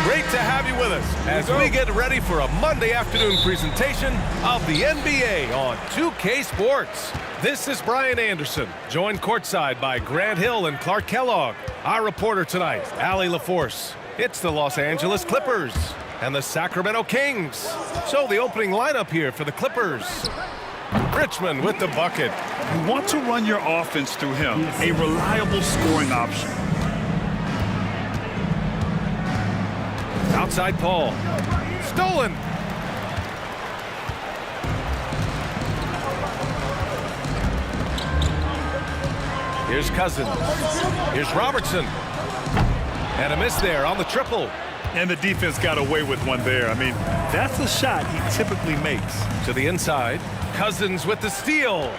Great to have you with us as we get ready for a Monday afternoon presentation of the NBA on 2K Sports. This is Brian Anderson, joined courtside by Grant Hill and Clark Kellogg. Our reporter tonight, Allie LaForce. It's the Los Angeles Clippers and the Sacramento Kings. So the opening lineup here for the Clippers. Richmond with the bucket. You want to run your offense through him, a reliable scoring option. Outside Paul. Stolen. Here's Cousins. Here's Robertson. And a miss there on the triple. And the defense got away with one there. I mean, that's a shot he typically makes. To the inside. Cousins with the steal.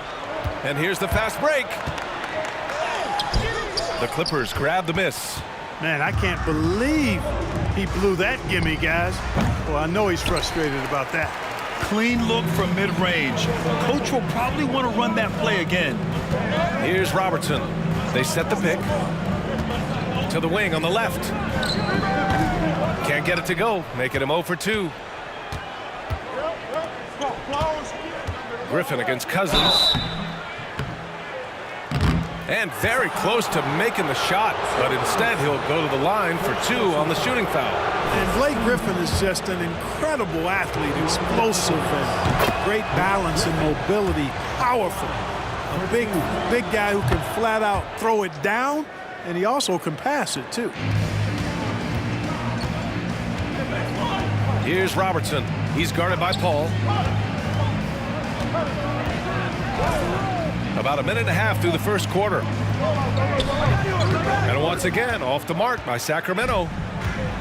And here's the fast break. The Clippers grab the miss. Man, I can't believe he blew that gimme, guys. Well, I know he's frustrated about that. Clean look from mid-range. Coach will probably want to run that play again. Here's Robertson. They set the pick. To the wing on the left. Can't get it to go, making him 0 for 2. Griffin against Cousins. And very close to making the shot, but instead he'll go to the line for 2 on the shooting foul. And Blake Griffin is just an incredible athlete, explosive and great balance and mobility, powerful. A big guy who can flat out throw it down, and he also can pass it too. Here's Robertson. He's guarded by Paul. About a minute and a half through the first quarter. And once again, off the mark by Sacramento.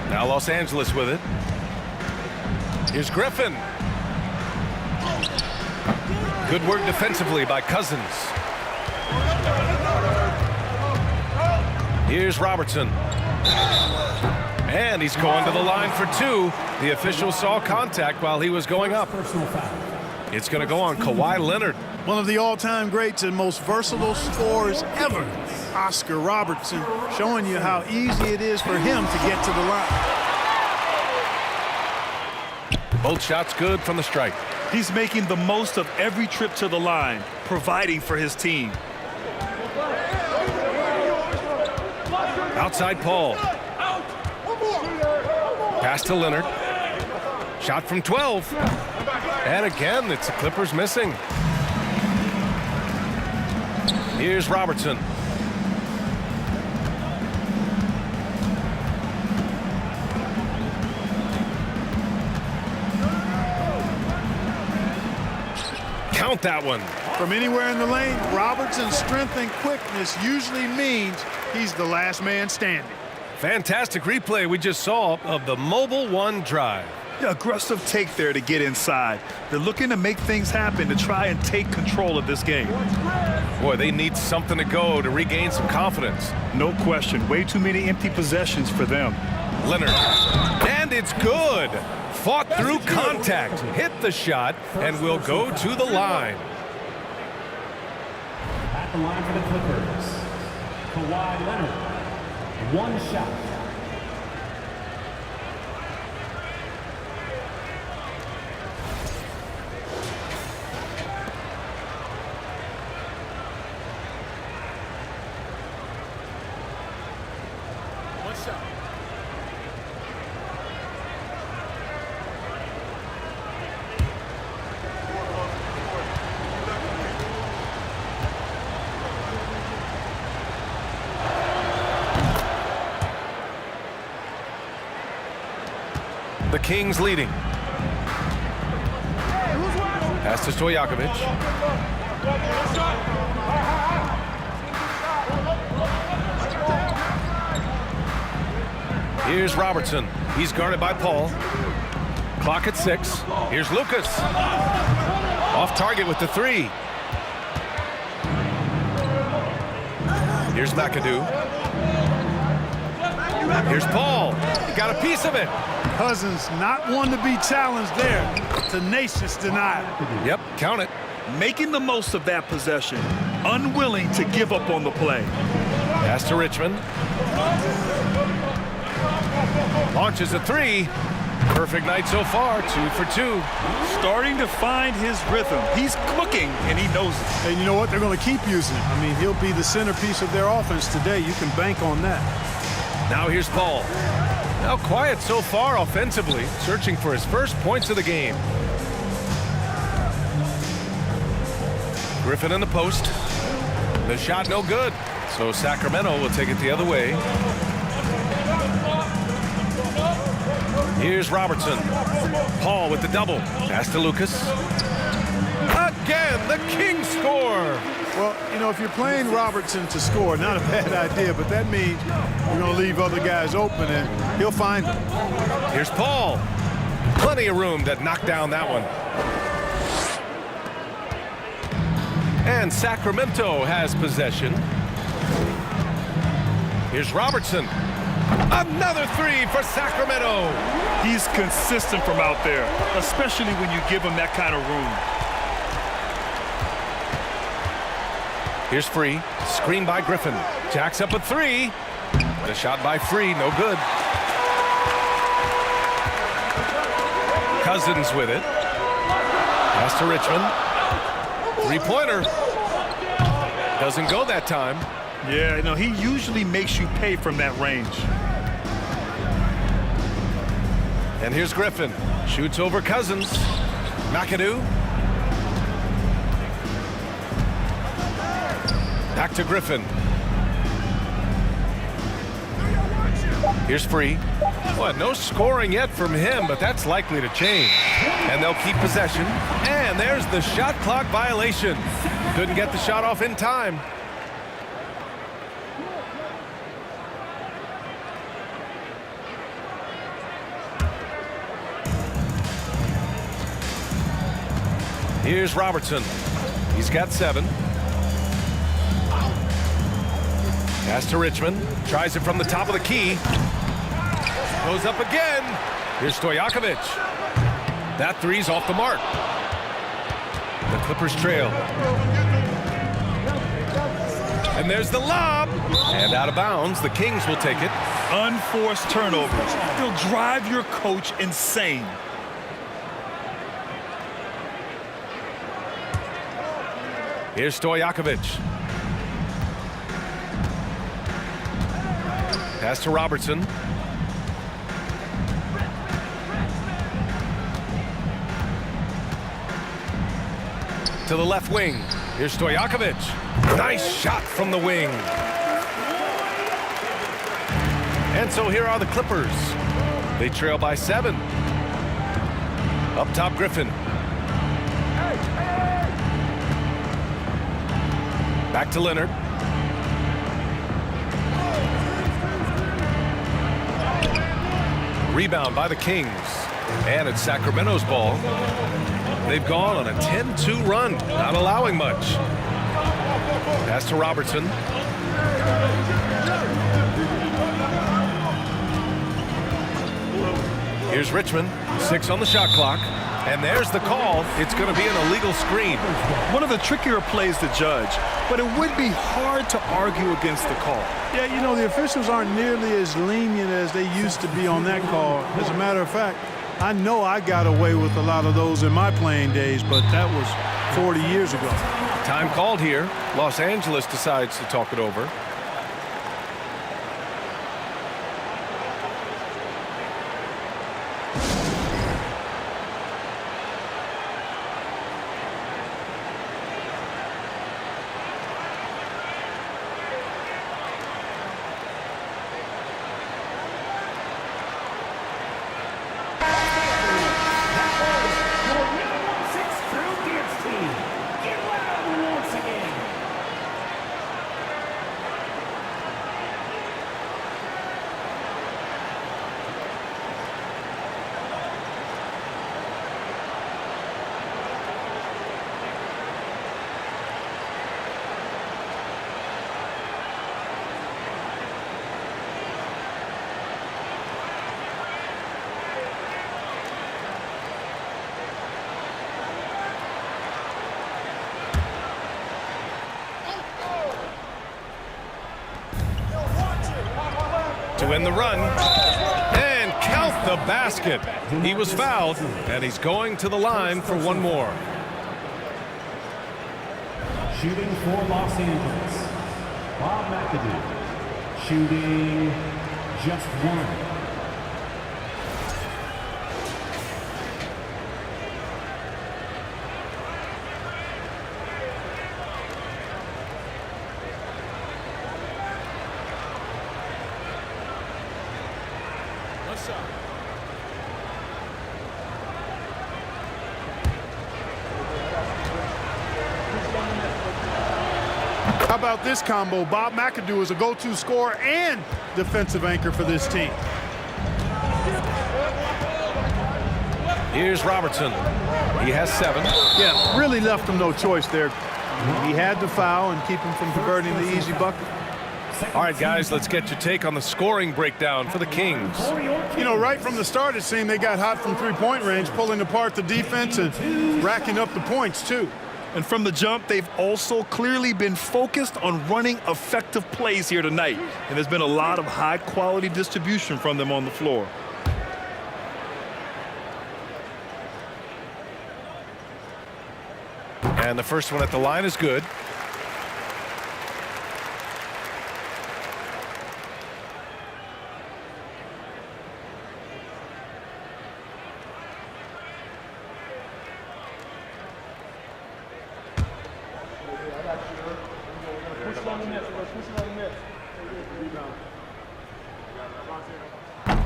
Now Los Angeles with it. Here's Griffin. Good work defensively by Cousins. Here's Robertson. And he's going to the line for 2. The official saw contact while he was going up. It's going to go on Kawhi Leonard. One of the all-time greats and most versatile scorers ever, Oscar Robertson, showing you how easy it is for him to get to the line. Both shots good from the stripe. He's making the most of every trip to the line, providing for his team. Outside Paul. Pass to Leonard. Shot from 12. And again, it's the Clippers missing. Here's Robertson. Count that one. From anywhere in the lane, Robertson's strength and quickness usually means he's the last man standing. Fantastic replay we just saw of the Mobile One drive. Yeah, aggressive take there to get inside. They're looking to make things happen to try and take control of this game. Boy, they need something to go to regain some confidence. No question. Way too many empty possessions for them. Leonard. And it's good. Fought through contact. Hit the shot and will go to the line. At the line for the Clippers, Kawhi Leonard. 1 shot. The Kings leading. Pass to Stojakovic. Here's Robertson. He's guarded by Paul. Clock at 6. Here's Lucas. Off target with the 3. Here's McAdoo. Here's Paul. He got a piece of it. Cousins not one to be challenged there. Tenacious denial. Yep, count it. Making the most of that possession. Unwilling to give up on the play. Pass to Richmond. Launches a three. Perfect night so far, 2 for 2. Starting to find his rhythm. He's cooking, and he knows it. And you know what? They're going to keep using him. I mean, he'll be the centerpiece of their offense today. You can bank on that. Now here's Paul. Now quiet so far offensively, searching for his first points of the game. Griffin in the post. The shot no good, so Sacramento will take it the other way. Here's Robertson. Paul with the double. Pass to Lucas. Again, the Kings score. Well, you know, if you're playing Robertson to score, not a bad idea, but that means you're going to leave other guys open, and he'll find them. Here's Paul. Plenty of room to knock down that one. And Sacramento has possession. Here's Robertson. Another three for Sacramento. He's consistent from out there, especially when you give him that kind of room. Here's Free. Screen by Griffin. Jacks up a three. The shot by Free, no good. Cousins with it. Pass to Richmond. Three-pointer. Doesn't go that time. Yeah, no, he usually makes you pay from that range. And here's Griffin. Shoots over Cousins. McAdoo. Back to Griffin. Here's Free. Well, no scoring yet from him, but that's likely to change. And they'll keep possession. And there's the shot clock violation. Couldn't get the shot off in time. Here's Robertson. He's got 7. Pass to Richmond. Tries it from the top of the key. Goes up again. Here's Stojakovic. That three's off the mark. The Clippers trail. And there's the lob. And out of bounds. The Kings will take it. Unforced turnovers. They'll drive your coach insane. Here's Stojakovic. Pass to Robertson. To the left wing. Here's Stojakovic. Nice shot from the wing. And so here are the Clippers. They trail by 7. Up top, Griffin. Back to Leonard. Rebound by the Kings. And it's Sacramento's ball. They've gone on a 10-2 run, not allowing much. Pass to Robertson. Here's Richmond. 6 on the shot clock. And there's the call. It's going to be an illegal screen. One of the trickier plays to judge, but it would be hard to argue against the call. Yeah, you know, the officials aren't nearly as lenient as they used to be on that call. As a matter of fact, I know I got away with a lot of those in my playing days, but that was 40 years ago. Time called here. Los Angeles decides to talk it over. To win the run. And count the basket. He was fouled, and he's going to the line for one more. Shooting for Los Angeles, Bob McAdoo. Shooting just one. How about this combo? Bob McAdoo is a go-to scorer and defensive anchor for this team. Here's Robertson. He has 7. Yeah, really left him no choice there. He had to foul and keep him from converting the easy bucket. All right, guys, let's get your take on the scoring breakdown for the Kings. You know, right from the start, it seemed they got hot from three-point range, pulling apart the defense and racking up the points, too. And from the jump, they've also clearly been focused on running effective plays here tonight. And there's been a lot of high-quality distribution from them on the floor. And the first one at the line is good.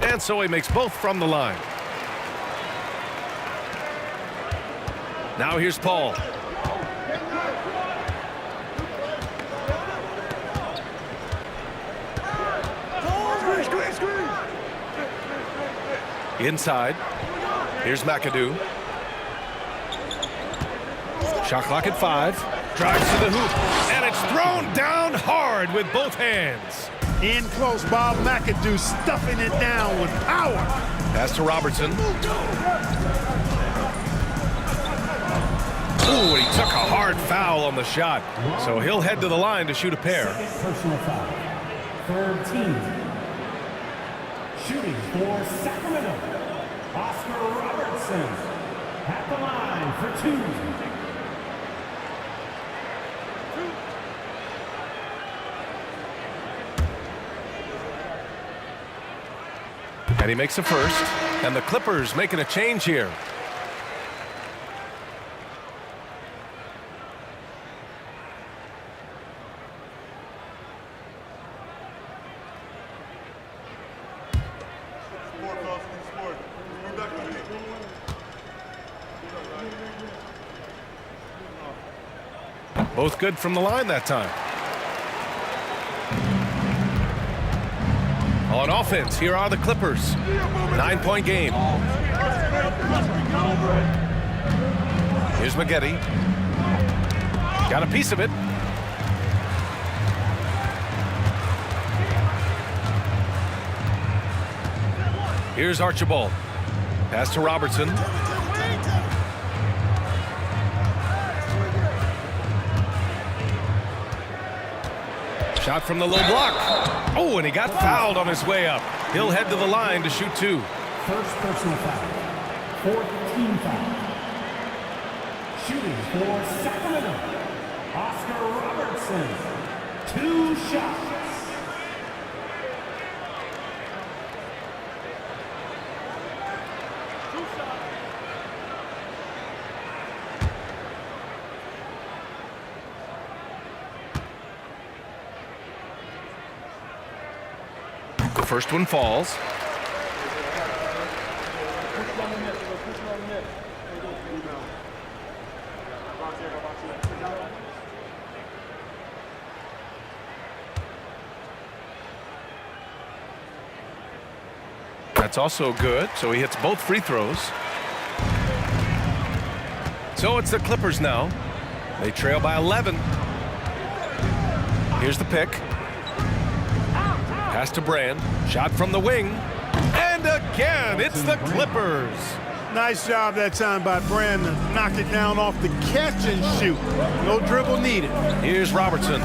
And so he makes both from the line. Now here's Paul. Inside. Here's McAdoo. Shot clock at 5. Drives to the hoop. And it's thrown down hard with both hands. In close, Bob McAdoo stuffing it down with power. Pass to Robertson. Ooh, he took a hard foul on the shot. So he'll head to the line to shoot a pair. Personal foul. Third team. Shooting for Sacramento, Oscar Robertson. At the line for 2. And he makes a first. And the Clippers making a change here. Both good from the line that time. On offense, here are the Clippers. 9-point game. Here's Maggette. Got a piece of it. Here's Archibald. Pass to Robertson. Shot from the low block. Oh, and he got fouled on his way up. He'll head to the line to shoot 2. First personal foul. Fourth team foul. Shooting for Sacramento, Oscar Robertson. 2 shots. The first one falls. That's also good, so he hits both free throws. So it's the Clippers now. They trail by 11. Here's the pick. Pass to Brand. Shot from the wing. And again, it's the Clippers. Nice job that time by Brand to knock it down off the catch and shoot. No dribble needed. Here's Robertson.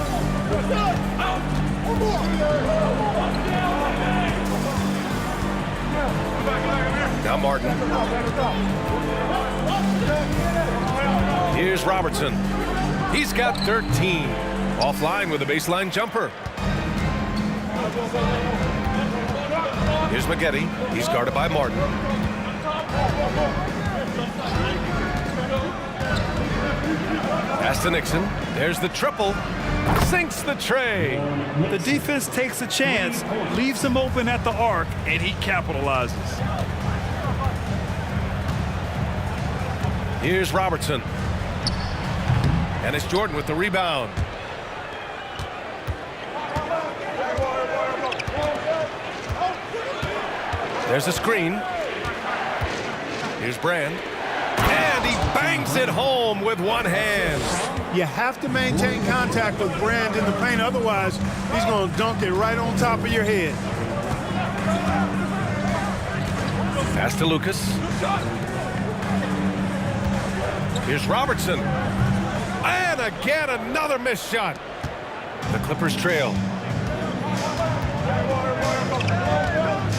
Now Martin. Here's Robertson. He's got 13. Offline with a baseline jumper. Here's Maggette. He's guarded by Martin. Pass to Nixon. There's the triple. Sinks the tray. The defense takes a chance, leaves him open at the arc, and he capitalizes. Here's Robertson. And it's Jordan with the rebound. There's a screen. Here's Brand. And he bangs it home with one hand. You have to maintain contact with Brand in the paint. Otherwise, he's going to dunk it right on top of your head. Pass to Lucas. Here's Robertson. And again, another missed shot. The Clippers trail.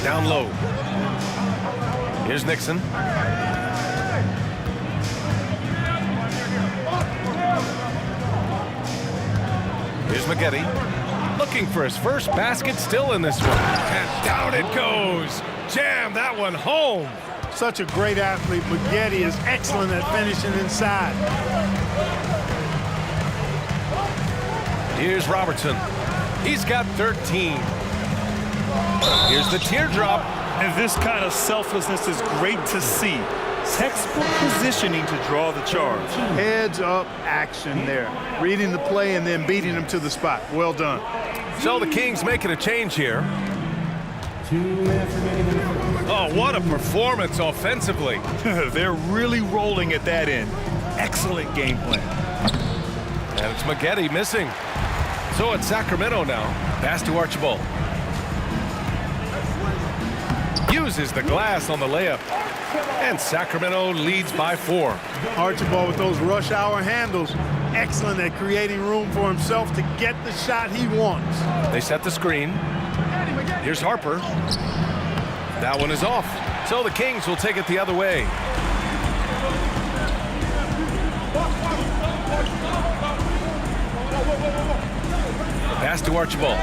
Down low. Here's Nixon. Here's Maggette. Looking for his first basket, still in this one. And down it goes. Jam that one home. Such a great athlete. Maggette is excellent at finishing inside. Here's Robertson. He's got 13. Here's the teardrop. And this kind of selflessness is great to see. Textbook positioning to draw the charge. Heads up action there. Reading the play and then beating him to the spot. Well done. So the Kings making a change here. Oh, what a performance offensively. They're really rolling at that end. Excellent game plan. And it's Maggette missing. So it's Sacramento now. Pass to Archibald. Uses the glass on the layup. And Sacramento leads by 4. Archibald with those rush hour handles. Excellent at creating room for himself to get the shot he wants. They set the screen. Here's Harper. That one is off. So the Kings will take it the other way. Pass to Archibald.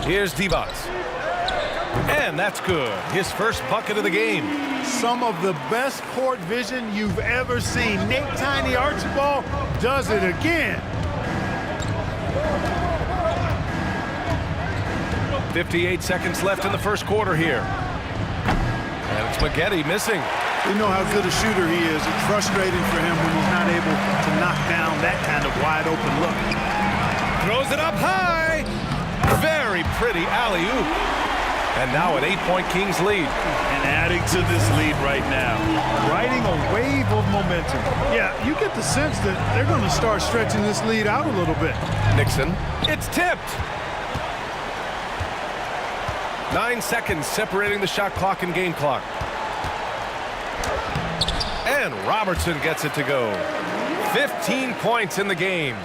Here's Divac. And that's good. His first bucket of the game. Some of the best court vision you've ever seen. Nick Tiny Archibald does it again. 58 seconds left in the first quarter here. And it's Maggette missing. We know how good a shooter he is. It's frustrating for him when he's not able to knock down that kind of wide open look. Throws it up high. Very pretty alley-oop. And now an 8-point Kings lead. And adding to this lead right now. Riding a wave of momentum. Yeah, you get the sense that they're going to start stretching this lead out a little bit. Nixon. It's tipped. 9 seconds separating the shot clock and game clock. And Robertson gets it to go. 15 points in the game.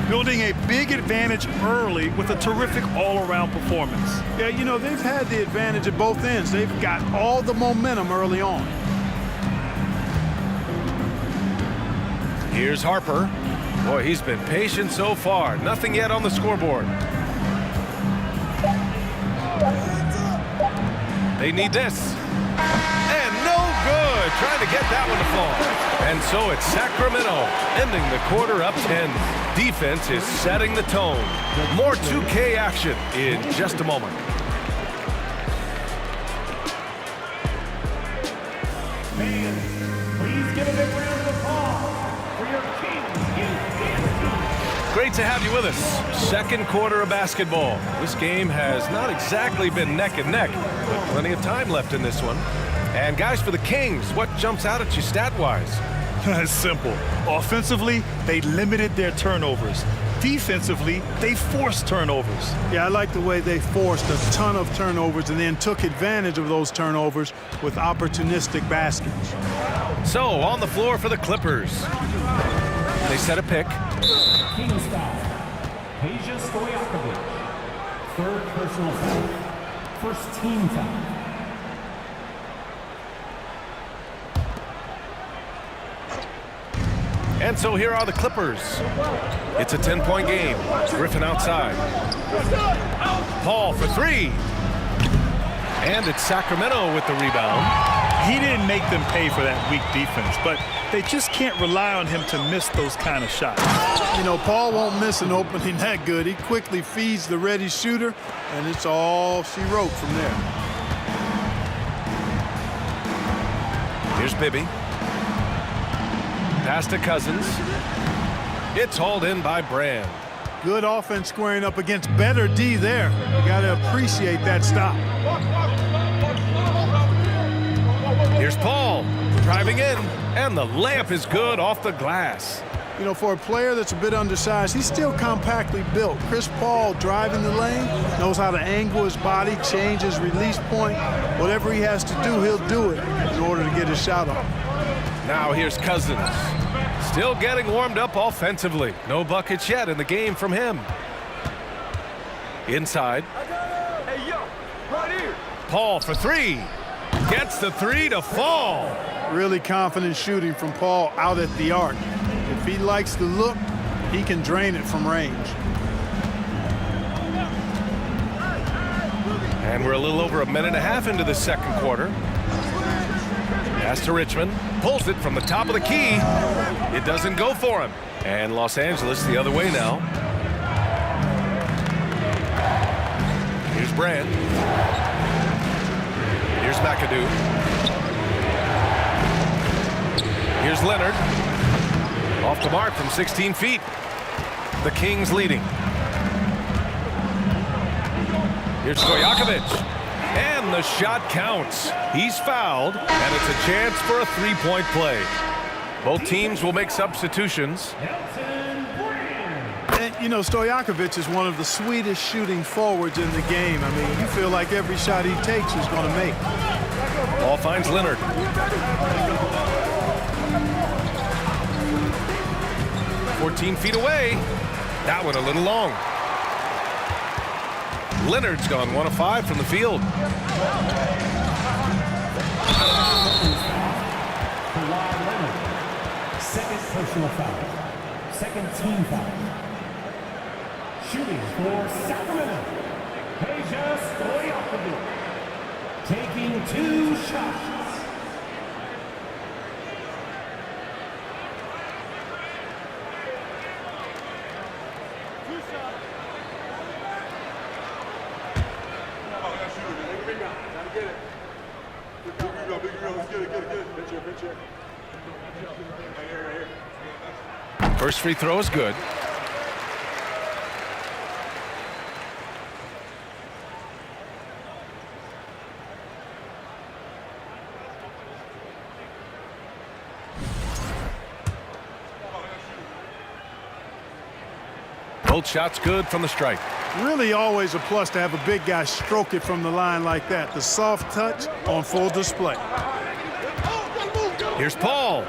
Building a big advantage early with a terrific all-around performance. Yeah, you know, they've had the advantage at both ends. They've got all the momentum early on. Here's Harper. Boy, he's been patient so far. Nothing yet on the scoreboard. They need this. And no good. Trying to get that one to fall. And so it's Sacramento ending the quarter up 10. Defense is setting the tone. More 2K action in just a moment. Fans, please give a big round of applause for your Kings. Great to have you with us. Second quarter of basketball. This game has not exactly been neck and neck, but plenty of time left in this one. And guys, for the Kings, what jumps out at you stat-wise? It's simple. Offensively, they limited their turnovers. Defensively, they forced turnovers. Yeah, I like the way they forced a ton of turnovers and then took advantage of those turnovers with opportunistic baskets. So, on the floor for the Clippers. They set a pick. Kings foul. Peja Stojakovic. Third personal foul. First team foul. And so here are the Clippers. It's a 10-point game. Griffin outside. Paul for three. And it's Sacramento with the rebound. He didn't make them pay for that weak defense, but they just can't rely on him to miss those kind of shots. You know, Paul won't miss an opening that good. He quickly feeds the ready shooter, and it's all she wrote from there. Here's Bibby. Pass to Cousins. It's hauled in by Brand. Good offense squaring up against better D there. You got to appreciate that stop. Here's Paul driving in, and the layup is good off the glass. You know, for a player that's a bit undersized, he's still compactly built. Chris Paul driving the lane, knows how to angle his body, change his release point. Whatever he has to do, he'll do it in order to get his shot off. Now here's Cousins. Still getting warmed up offensively. No buckets yet in the game from him. Inside. Hey, yo, right here. Paul for three. Gets the three to fall. Really confident shooting from Paul out at the arc. If he likes the look, he can drain it from range. And we're a little over a minute and a half into the second quarter. Pass to Richmond. Pulls it from the top of the key. It doesn't go for him. And Los Angeles the other way now. Here's Brand. Here's McAdoo. Here's Leonard. Off the mark from 16 feet. The Kings leading. Here's Stojakovic. And the shot counts. He's fouled, and it's a chance for a three-point play. Both teams will make substitutions. And, you know, Stojakovic is one of the sweetest shooting forwards in the game. I mean, you feel like every shot he takes he's going to make. Ball finds Leonard. "14 feet away. That one a little long. Leonard's gone 1 of 5 from the field. Second personal foul. Second team foul. Shooting for Sacramento. Peja Stojakovic. Taking 2 shots. First free throw is good. Both shots good from the stripe. Really always a plus to have a big guy stroke it from the line like that. The soft touch on full display. Here's Paul.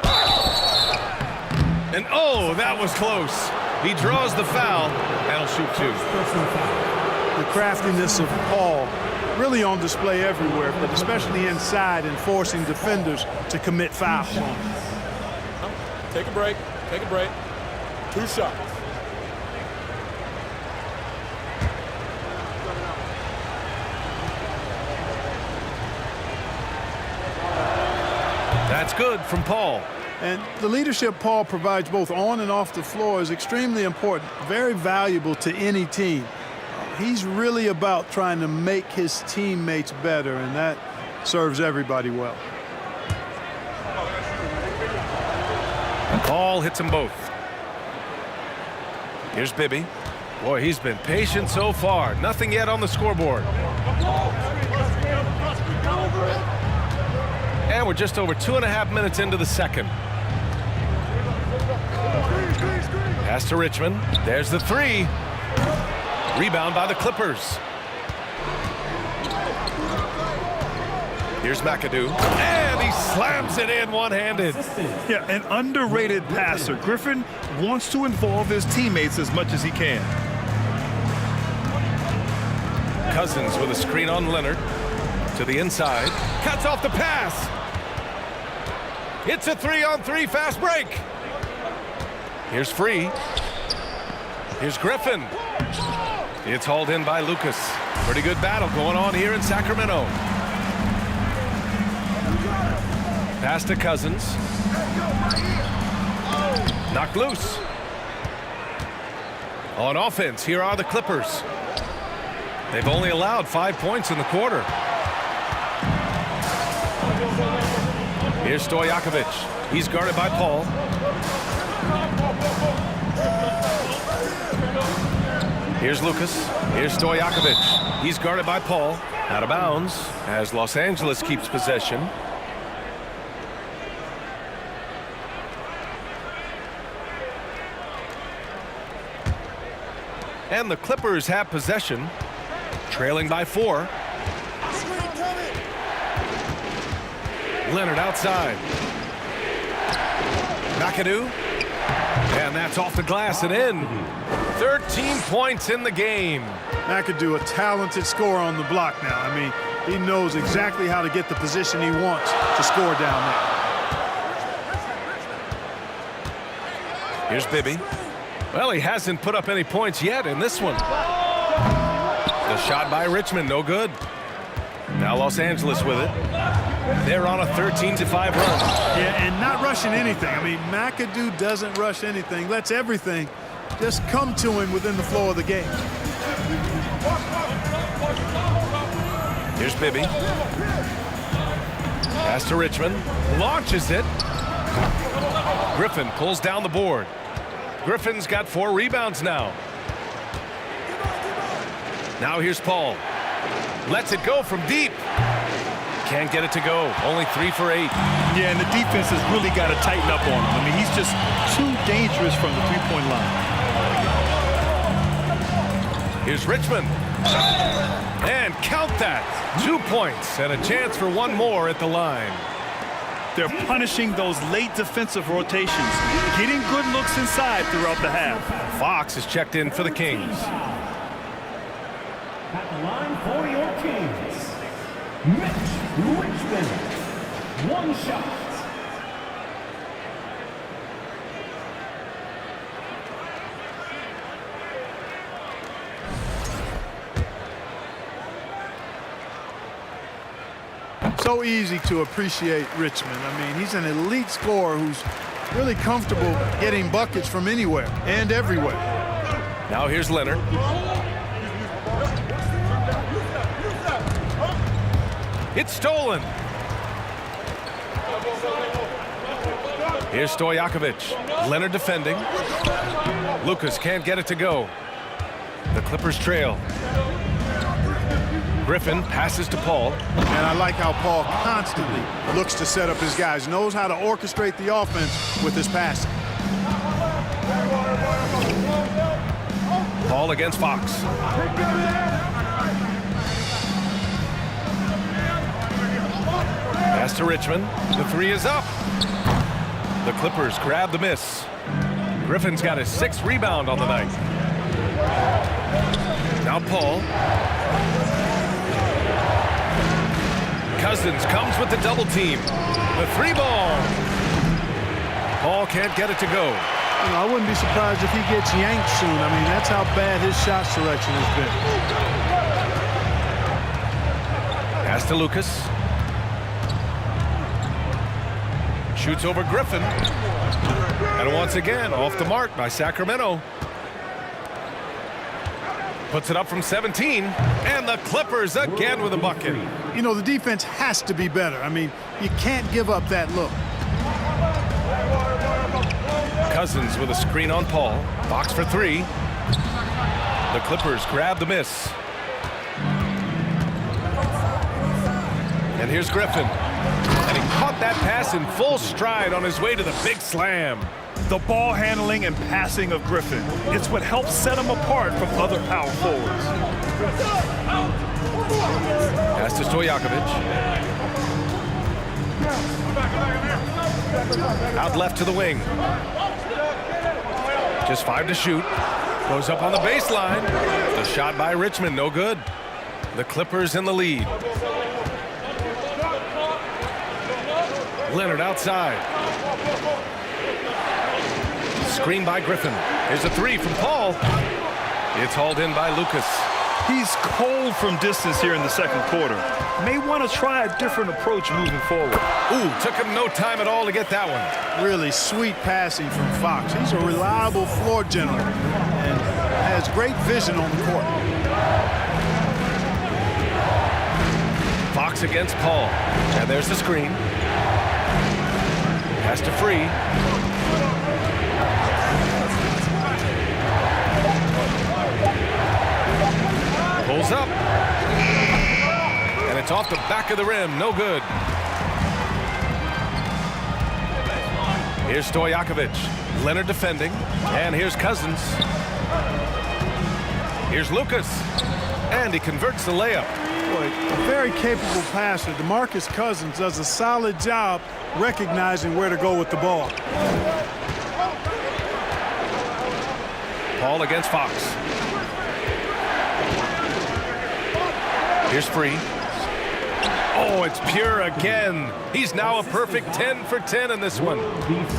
And oh, that was close. He draws the foul, and he'll shoot 2. The craftiness of Paul really on display everywhere, but especially inside and forcing defenders to commit fouls. Take a break. Take a break. 2 shots. That's good from Paul. And the leadership Paul provides both on and off the floor is extremely important, very valuable to any team. He's really about trying to make his teammates better, and that serves everybody well. Paul hits them both. Here's Bibby. Boy, he's been patient so far. Nothing yet on the scoreboard. And we're just over 2.5 minutes into the second. Pass to Richmond. There's the 3. Rebound by the Clippers. Here's McAdoo. And he slams it in one-handed. Yeah, an underrated passer. Griffin wants to involve his teammates as much as he can. Cousins with a screen on Leonard. To the inside. Cuts off the pass. It's a 3-on-3 fast break. Here's Free. Here's Griffin. It's hauled in by Lucas. Pretty good battle going on here in Sacramento. Pass to Cousins. Knocked loose. On offense, here are the Clippers. They've only allowed 5 points in the quarter. Here's Stojakovic. He's guarded by Paul. Here's Lucas. Here's Stojakovic. He's guarded by Paul. Out of bounds as Los Angeles keeps possession. And the Clippers have possession, trailing by 4. Leonard outside. McAdoo. And that's off the glass and in. 13 points in the game. McAdoo, a talented scorer on the block now. I mean, he knows exactly how to get the position he wants to score down there. Here's Bibby. Well, he hasn't put up any points yet in this one. The shot by Richmond, no good. Now Los Angeles with it. They're on a 13-5 run. Yeah, and not rushing anything. I mean, McAdoo doesn't rush anything. Lets everything just come to him within the flow of the game. Here's Bibby. Pass to Richmond. Launches it. Griffin pulls down the board. Griffin's got 4 rebounds now. Now here's Paul. Lets it go from deep. Can't get it to go. Only 3 for 8. Yeah, and the defense has really got to tighten up on him. I mean, he's just too dangerous from the three-point line. Here's Richmond. And count that. 2 points and a chance for one more at the line. They're punishing those late defensive rotations, getting good looks inside throughout the half. Fox is checked in for the Kings. At the line for your Kings, Mitch Richmond. 1 shot. So easy to appreciate Richmond. I mean, he's an elite scorer who's really comfortable getting buckets from anywhere and everywhere. Now here's Leonard. It's stolen. Here's Stojakovic. Leonard defending. Lucas can't get it to go. The Clippers trail. Griffin passes to Paul. And I like how Paul constantly looks to set up his guys, knows how to orchestrate the offense with his passing. Paul against Fox. Pass to Richmond. The 3 is up. The Clippers grab the miss. Griffin's got his 6th rebound on the night. Now Paul. Cousins comes with the double team. The 3-ball. Paul can't get it to go. You know, I wouldn't be surprised if he gets yanked soon. I mean, that's how bad his shot selection has been. Pass to Lucas. Shoots over Griffin. And once again, off the mark by Sacramento. Puts it up from 17. And the Clippers again with a bucket. You know, the defense has to be better. I mean, you can't give up that look. Cousins with a screen on Paul. Fox for 3. The Clippers grab the miss. And here's Griffin. And he caught that pass in full stride on his way to the big slam. The ball handling and passing of Griffin. It's what helps set him apart from other power forwards. Pass to Stojakovic. Out left to the wing. Just 5 to shoot. Goes up on the baseline. The shot by Richmond, no good. The Clippers in the lead. Leonard outside. Screen by Griffin. Here's a three from Paul. It's hauled in by Lucas. He's cold from distance here in the second quarter. May want to try a different approach moving forward. Ooh, took him no time at all to get that one. Really sweet passing from Fox. He's a reliable floor general and has great vision on the court. Fox against Paul. And there's the screen. Has to free. Pulls up. And it's off the back of the rim. No good. Here's Stojakovic. Leonard defending. And here's Cousins. Here's Lucas. And he converts the layup. Boy, a very capable passer. DeMarcus Cousins does a solid job recognizing where to go with the ball. Paul against Fox. Here's Free. Oh, it's Pure again. He's now a perfect 10 for 10 in this one.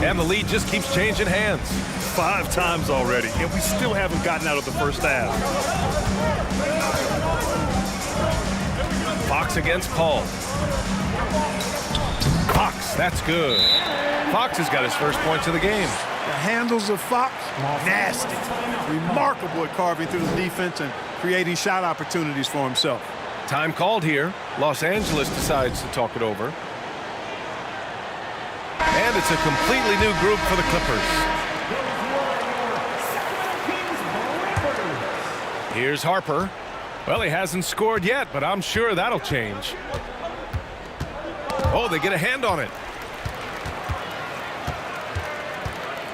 And the lead just keeps changing hands. 5 times already, and we still haven't gotten out of the first half. Fox against Paul. Fox, that's good. Fox has got his first points of the game. The handles of Fox, nasty. Remarkable at carving through the defense and creating shot opportunities for himself. Time called here. Los Angeles decides to talk it over. And it's a completely new group for the Clippers. Here's Harper. Well, he hasn't scored yet, but I'm sure that'll change. Oh, they get a hand on it.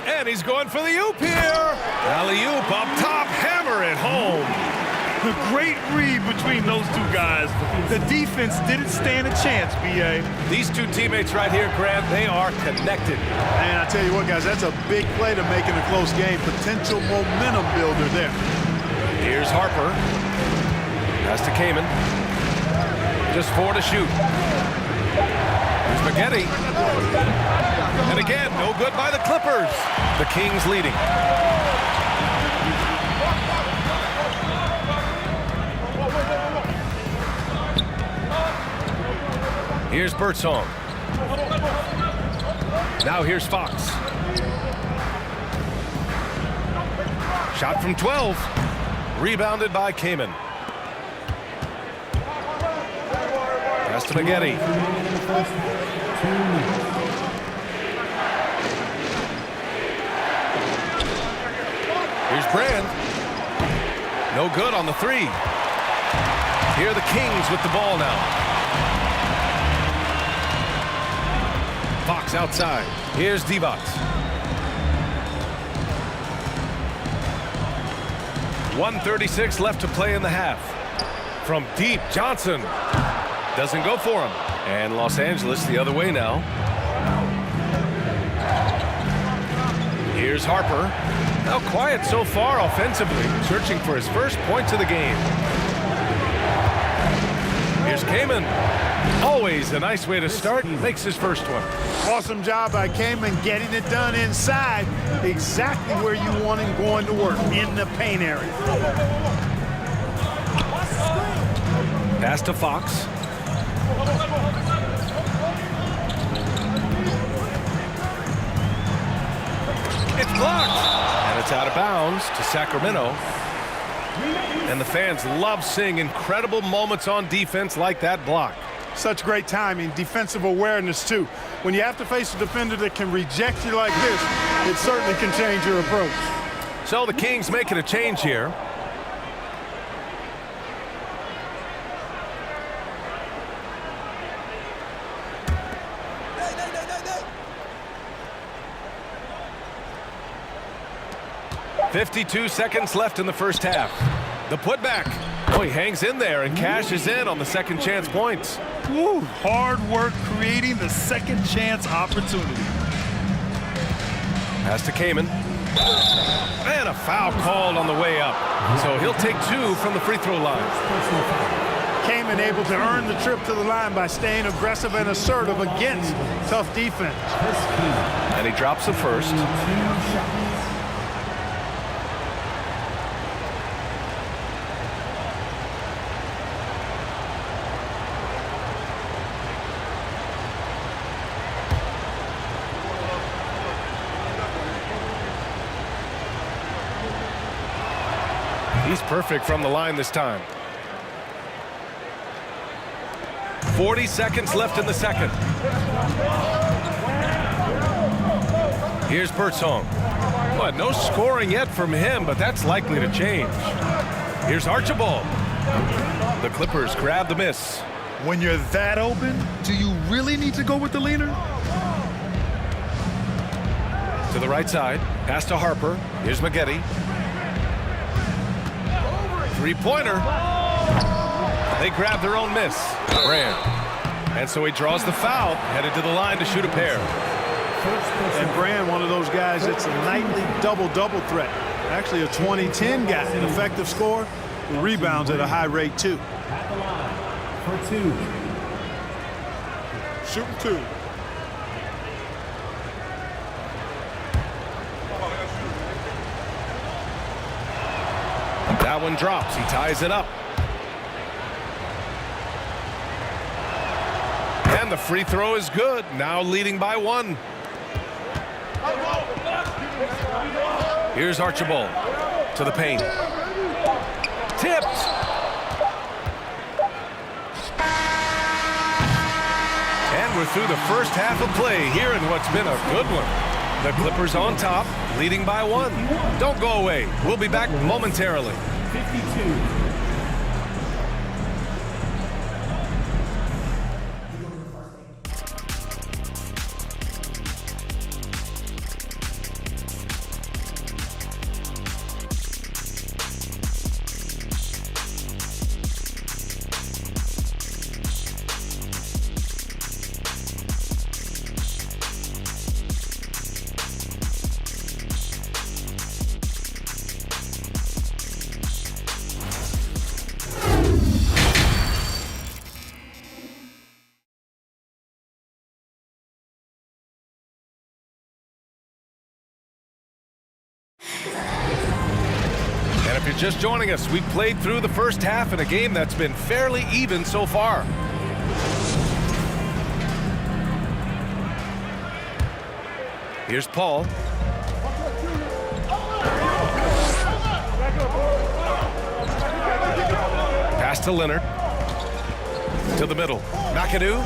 And he's going for the oop here. Alley-oop up top, hammer it home. A great read between those two guys. The defense didn't stand a chance, B.A. These two teammates right here, Grant, they are connected. And I tell you what, guys, that's a big play to make in a close game. Potential momentum builder there. Here's Harper. Pass to Kaman. Just 4 to shoot. Here's Spaghetti. And again, no good by the Clippers. The Kings leading. Here's Birdsong. Now here's Fox. Shot from 12. Rebounded by Kaman. Pass to Spaghetti. Here's Brand. No good on the 3. Here are the Kings with the ball now. Fox outside. Here's Divac. 1:36 left to play in the half. From deep, Johnson doesn't go for him. And Los Angeles the other way now. Here's Harper. Now quiet so far offensively, searching for his first points of the game. Here's Kaman. Always a nice way to start. Makes his first one. Awesome job by Kaman getting it done inside. Exactly where you want him going to work, in the paint area. Pass to Fox. It's blocked. And it's out of bounds to Sacramento. And the fans love seeing incredible moments on defense like that block. Such great timing, defensive awareness too. When you have to face a defender that can reject you like this, it certainly can change your approach. So the Kings making a change here. .52 seconds left in the first half. The putback. Oh, he hangs in there and cashes in on the second chance points. Woo, hard work creating the second chance opportunity. Pass to Kaman. And a foul called on the way up. So he'll take 2 from the free throw line. and able to earn the trip to the line by staying aggressive and assertive against tough defense. And he drops the first. He's perfect from the line this time. 40 seconds left in the second. Here's Birdsong. But no scoring yet from him, but that's likely to change. Here's Archibald. The Clippers grab the miss. When you're that open, do you really need to go with the leaner? To the right side. Pass to Harper. Here's Maggette. Three-pointer. They grab their own miss. Brand. And so he draws the foul, headed to the line to shoot a pair. And Brand, one of those guys that's a nightly double-double threat. Actually a 20-10 guy, an effective scorer, who rebounds at a high rate too. At the line for two. Shooting two. That one drops. He ties it up. And the free throw is good. Now leading by one. Here's Archibald to the paint. Tipped. And we're through the first half of play here in what's been a good one. The Clippers on top, leading by one. Don't go away. We'll be back momentarily. 52. And if you're just joining us, we've played through the first half in a game that's been fairly even so far. Here's Paul. Pass to Leonard. To the middle. McAdoo.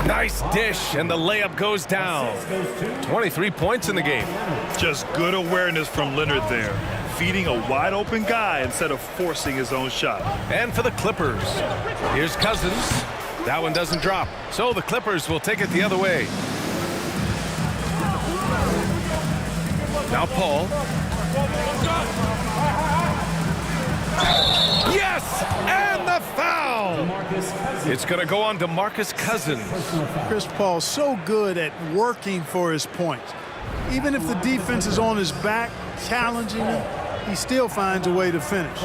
Nice dish, and the layup goes down. 23 points in the game. Just good awareness from Leonard there. Feeding a wide open guy instead of forcing his own shot. And for the Clippers, here's Cousins. That one doesn't drop. So the Clippers will take it the other way. Now Paul. Yes! And the foul! It's going to go on to Marcus Cousins. Chris Paul so good at working for his points. Even if the defense is on his back, challenging him, he still finds a way to finish.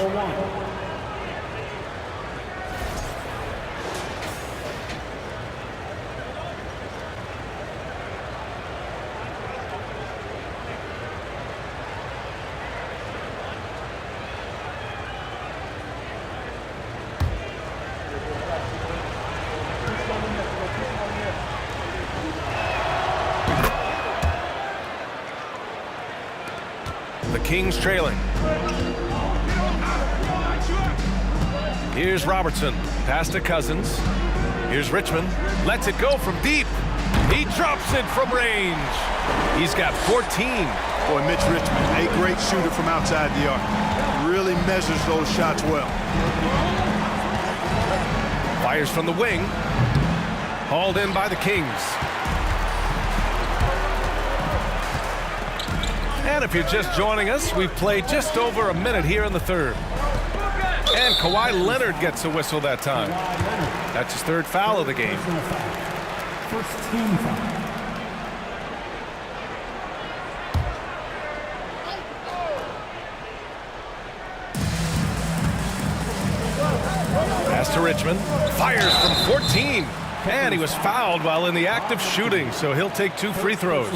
The Kings trailing. Here's Robertson. Pass to Cousins. Here's Richmond. Lets it go from deep. He drops it from range. He's got 14. Boy, Mitch Richmond, a great shooter from outside the arc. Really measures those shots well. Fires from the wing. Hauled in by the Kings. And if you're just joining us, we've played just over a minute here in the third. And Kawhi Leonard gets a whistle that time. That's his third foul of the game. First team foul. Pass to Richmond. Fires from 14. And he was fouled while in the act of shooting, so he'll take 2 free throws.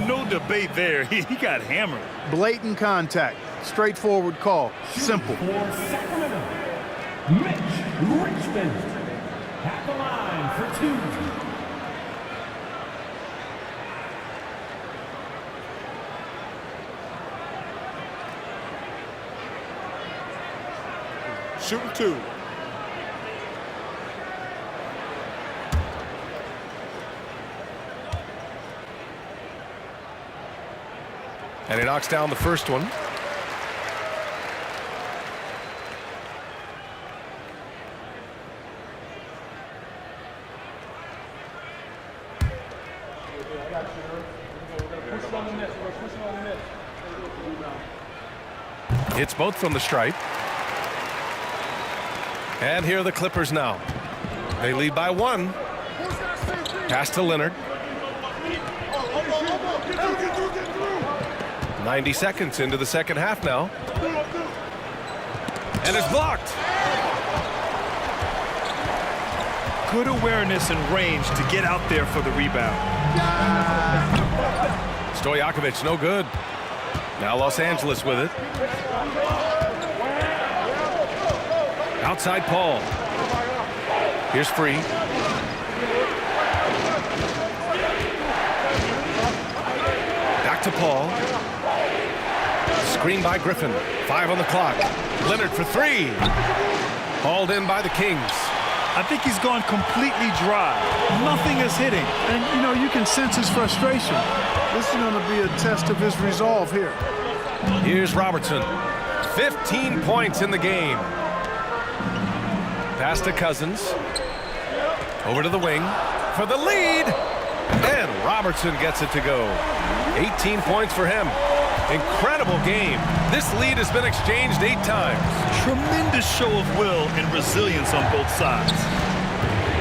No debate there. He got hammered. Blatant contact. Straightforward call. Simple. For Sacramento, Mitch Richmond at the line for 2. Shooting 2. And he knocks down the first one. It's both from the stripe. And here are the Clippers now. They lead by 1. Pass to Leonard. 90 seconds into the second half now. And it's blocked. Good awareness and range to get out there for the rebound. Stojakovic, no good. Now Los Angeles with it. Outside Paul. Here's Free. Back to Paul. Screen by Griffin. 5 on the clock. Leonard for 3. Hauled in by the Kings. I think he's gone completely dry. Nothing is hitting. And, you know, you can sense his frustration. This is going to be a test of his resolve here. Here's Robertson. 15 points in the game. Pass to Cousins. Over to the wing for the lead. And Robertson gets it to go. 18 points for him. Incredible game. This lead has been exchanged 8 times. Tremendous show of will and resilience on both sides.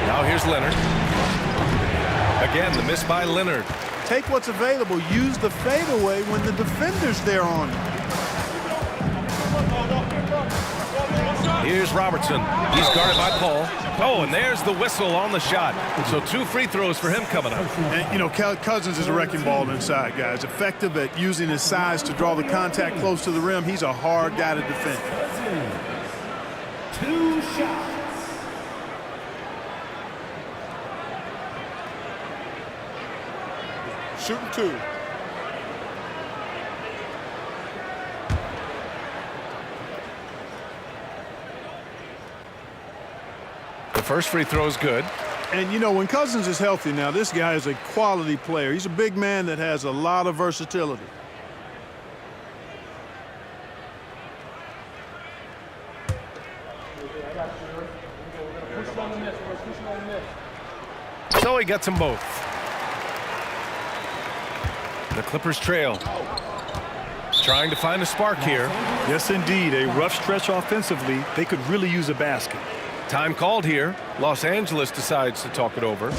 Now here's Leonard. Again, the miss by Leonard. Take what's available. Use the fadeaway when the defender's there on you. Here's Robertson. He's guarded by Paul. Oh, and there's the whistle on the shot. So 2 free throws for him coming up. And, you know, Cousins is a wrecking ball inside, guys. Effective at using his size to draw the contact close to the rim. He's a hard guy to defend. 2 shots. Shooting 2. The first free throw is good. And, you know, when Cousins is healthy now, this guy is a quality player. He's a big man that has a lot of versatility. So he gets them both. The Clippers trail. Trying to find a spark here. Yes, indeed. A rough stretch offensively. They could really use a basket. Time called here. Los Angeles decides to talk it over.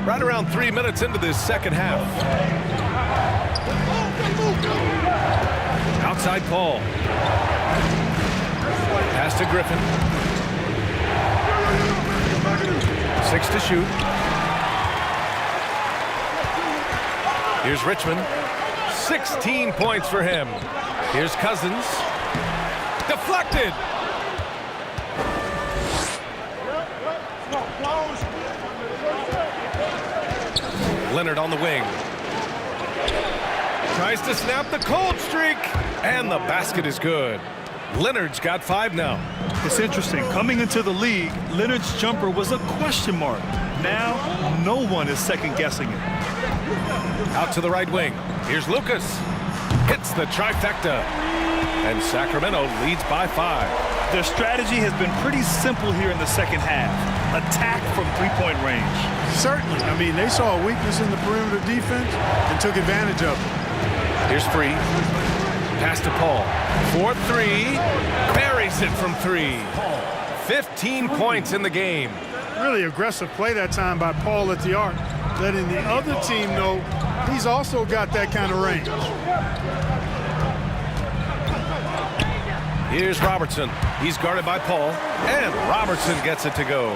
Right around 3 minutes into this second half. Outside Paul. Pass to Griffin. 6 to shoot. Here's Richmond. 16 points for him. Here's Cousins. Deflected. Leonard on the wing. Tries to snap the cold streak. And the basket is good. Leonard's got 5 now. It's interesting. Coming into the league, Leonard's jumper was a question mark. Now, no one is second-guessing it. Out to the right wing. Here's Lucas. Hits the trifecta. And Sacramento leads by 5. Their strategy has been pretty simple here in the second half. Attack from three-point range. Certainly. I mean, they saw a weakness in the perimeter defense and took advantage of it. Here's 3. Pass to Paul. 4-3. Buries it from 3. 15 points in the game. Really aggressive play that time by Paul at the arc, letting the other team know he's also got that kind of range. Here's Robertson. He's guarded by Paul, and Robertson gets it to go.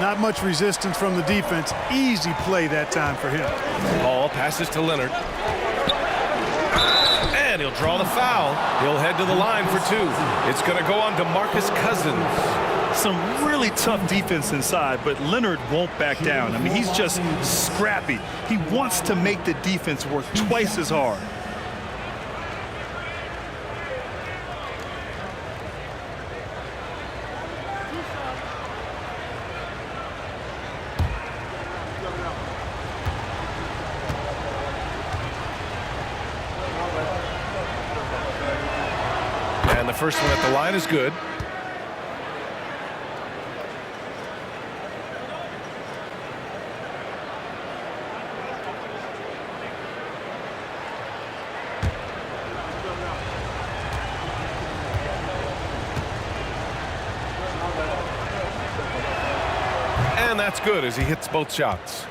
Not much resistance from the defense. Easy play that time for him. Paul passes to Leonard. And he'll draw the foul. He'll head to the line for 2. It's going to go on to Marcus Cousins. Some really tough defense inside, but Leonard won't back down. I mean, he's just scrappy. He wants to make the defense work twice as hard. And the first one at the line is good. And that's good as he hits both shots.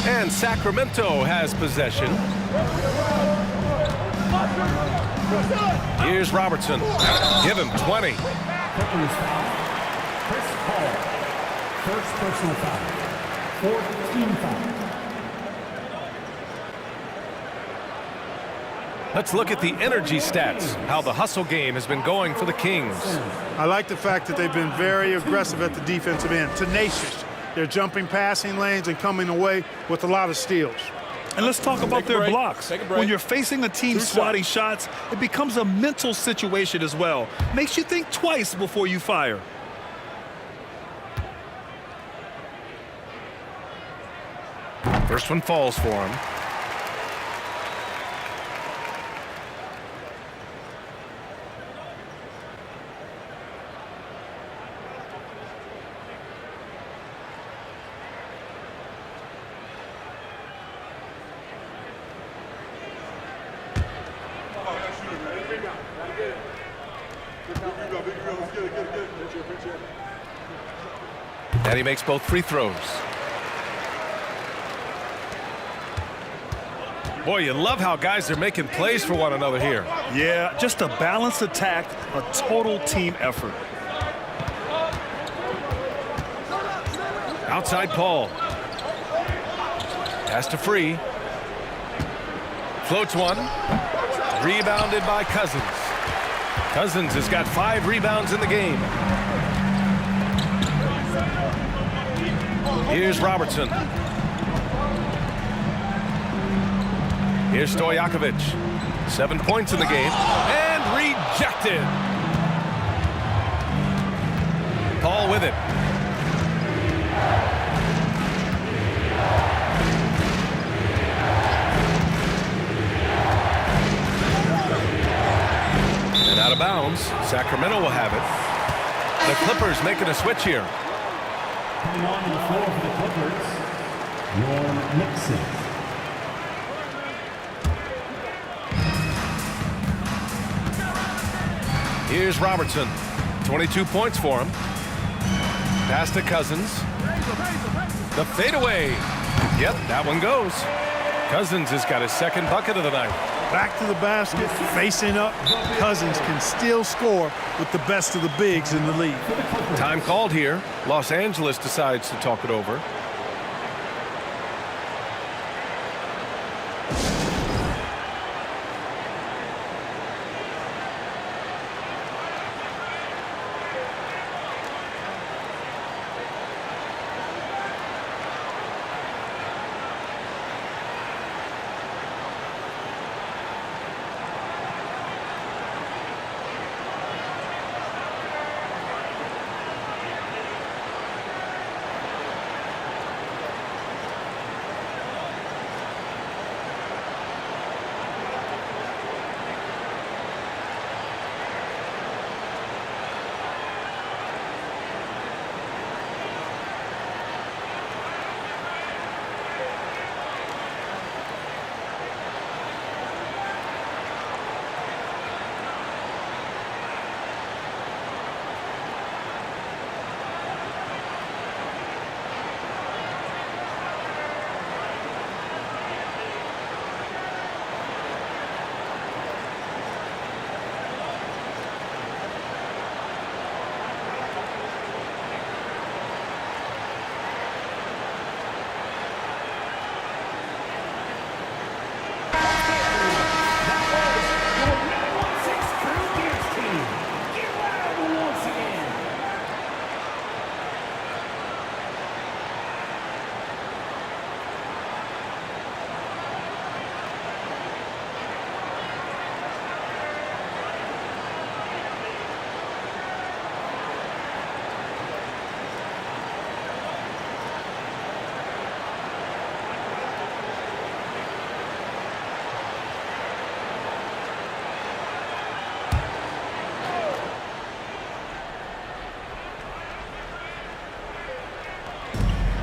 And Sacramento has possession. Here's Robertson. Give him 20. Chris Paul. First personal foul. 14 foul. Let's look at the energy stats, how the hustle game has been going for the Kings. I like the fact that they've been very aggressive at the defensive end, tenacious. They're jumping passing lanes and coming away with a lot of steals. And let's talk about their blocks. Take a break. When you're facing a team swatting shots, it becomes a mental situation as well. Makes you think twice before you fire. First one falls for him. And he makes both free throws. Boy, you love how guys are making plays for one another here. Yeah, just a balanced attack, a total team effort. Outside Paul. Pass to Free. Floats one. Rebounded by Cousins. Cousins has got 5 rebounds in the game. Here's Robertson. Here's Stojakovic. 7 points in the game. And rejected. Paul with it. And out of bounds. Sacramento will have it. The Clippers making a switch here. Coming on to the floor for the Clippers, Norm Nixon. Here's Robertson. 22 points for him. Pass to Cousins. The fadeaway. Yep, that one goes. Cousins has got his second bucket of the night. Back to the basket, facing up. Cousins can still score with the best of the bigs in the league. Time called here. Los Angeles decides to talk it over.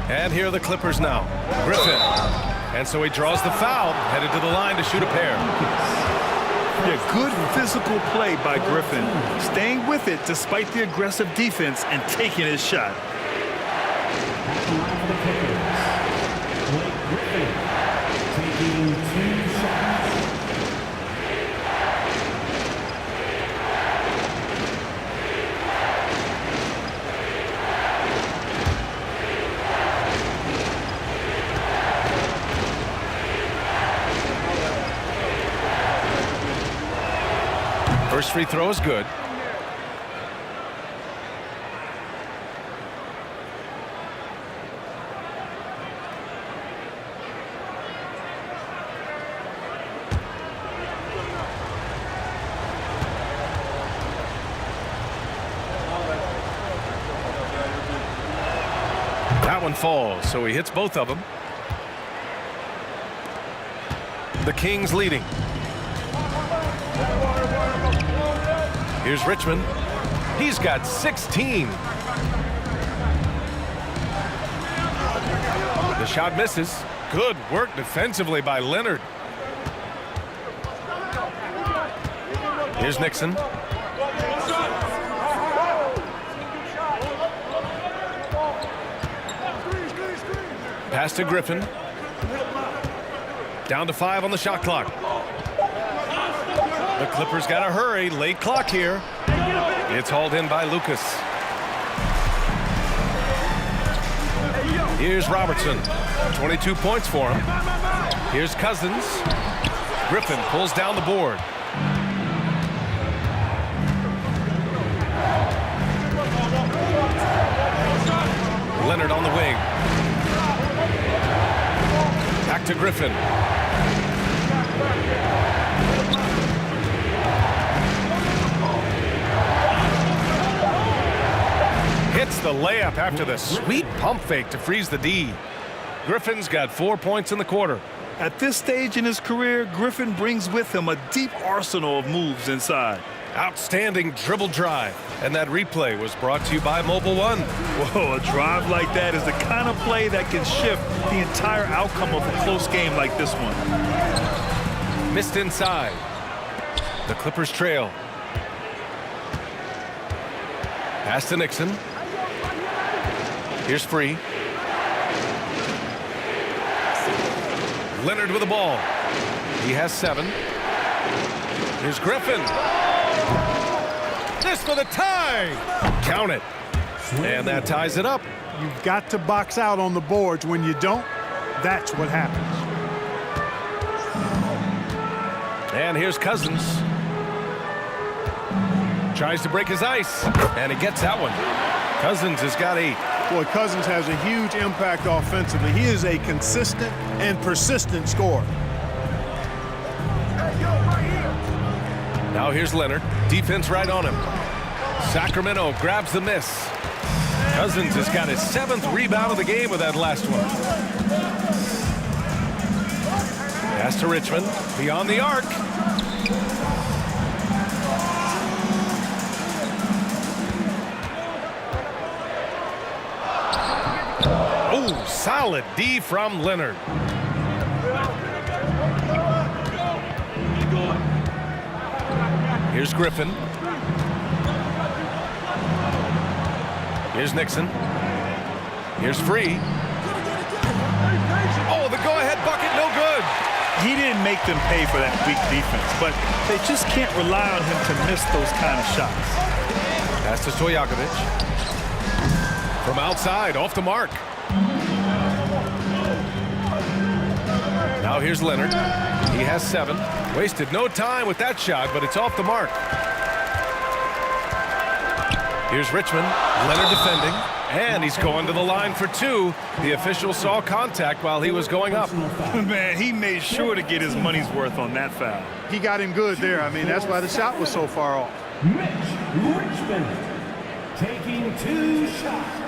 And here are the Clippers now. Griffin. And so he draws the foul, headed to the line to shoot a pair. Yeah, good physical play by Griffin, staying with it despite the aggressive defense and taking his shot. At the line for the Clippers, Blake Griffin taking 2 shots. First free throw is good. That one falls, so he hits both of them. The Kings leading. Here's Richmond. He's got 16. The shot misses. Good work defensively by Leonard. Here's Nixon. Pass to Griffin. Down to 5 on the shot clock. The Clippers got to hurry. Late clock here. It's hauled in by Lucas. Here's Robertson. 22 points for him. Here's Cousins. Griffin pulls down the board. Leonard on the wing. Back to Griffin. Hits the layup after the sweet pump fake to freeze the D. Griffin's got 4 points in the quarter. At this stage in his career, Griffin brings with him a deep arsenal of moves inside. Outstanding dribble drive. And that replay was brought to you by Mobile One. Whoa, a drive like that is the kind of play that can shift the entire outcome of a close game like this one. Missed inside. The Clippers trail. Pass to Nixon. Here's Free. Leonard with the ball. He has 7. Here's Griffin. This for the tie. Count it. And that ties it up. You've got to box out on the boards. When you don't, that's what happens. And here's Cousins. Tries to break his ice. And he gets that one. Cousins has got 8. Boy, Cousins has a huge impact offensively. He is a consistent and persistent scorer. Now here's Leonard. Defense right on him. Sacramento grabs the miss. Cousins has got his 7th rebound of the game with that last one. Pass to Richmond. Beyond the arc. Oh, solid D from Leonard. Here's Griffin. Here's Nixon. Here's Free. Oh, the go-ahead bucket, no good. He didn't make them pay for that weak defense, but they just can't rely on him to miss those kind of shots. Pass to Stojakovic. From outside, off the mark. Now here's Leonard. He has 7. Wasted no time with that shot, but it's off the mark. Here's Richmond. Leonard defending. And he's going to the line for 2. The official saw contact while he was going up. Man, he made sure to get his money's worth on that foul. He got him good there. I mean, that's why the shot was so far off. Mitch Richmond taking 2 shots.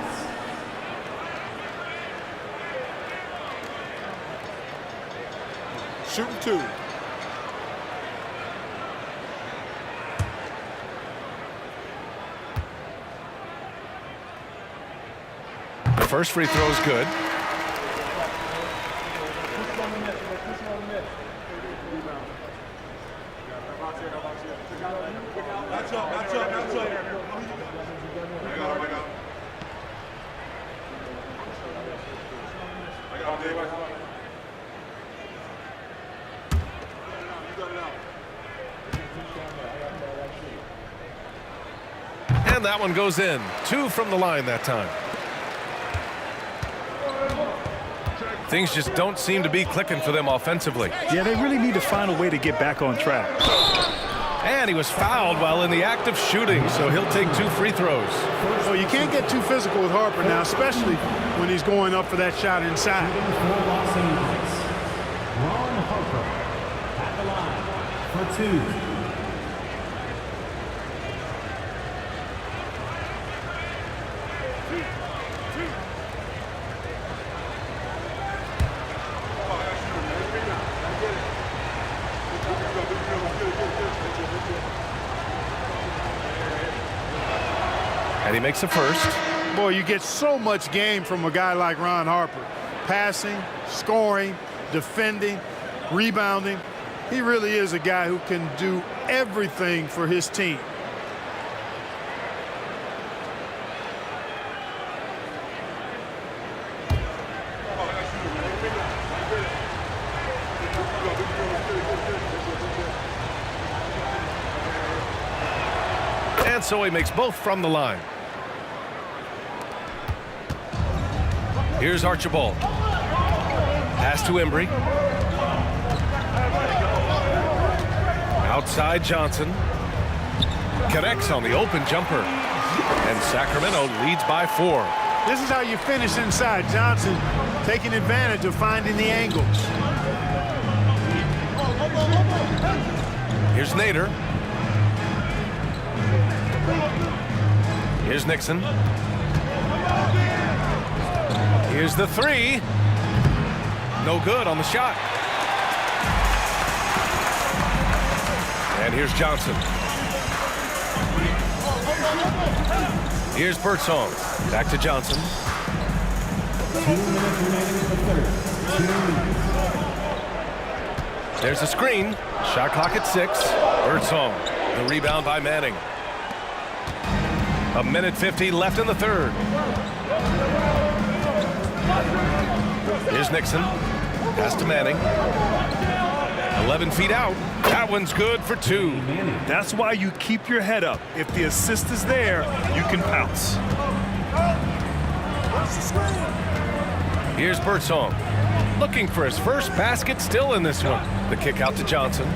Shooting 2. The first free throw is good. And that one goes in. 2 from the line that time. Things just don't seem to be clicking for them offensively. Yeah, they really need to find a way to get back on track. And he was fouled while in the act of shooting, so he'll take 2 free throws. Well, you can't get too physical with Harper now, especially when he's going up for that shot inside. For Los Angeles, Ron Harper at the line for 2. And he makes the first. Boy, you get so much game from a guy like Ron Harper. Passing, scoring, defending, rebounding. He really is a guy who can do everything for his team. And so he makes both from the line. Here's Archibald. Pass to Embry. Outside Johnson. Connects on the open jumper. And Sacramento leads by 4. This is how you finish inside. Johnson taking advantage of finding the angles. Here's Nader. Here's Nixon. Here's the 3. No good on the shot. And here's Johnson. Here's Birdsong. Back to Johnson. 2 minutes remaining in the third. 2 minutes. There's a screen. Shot clock at 6. Birdsong. The rebound by Manning. 1:50 left in the third. Here's Nixon. Pass to Manning. 11 feet out. That one's good for 2. That's why you keep your head up. If the assist is there, you can pounce. Here's Birdsong. Looking for his first basket still in this one. The kick out to Johnson.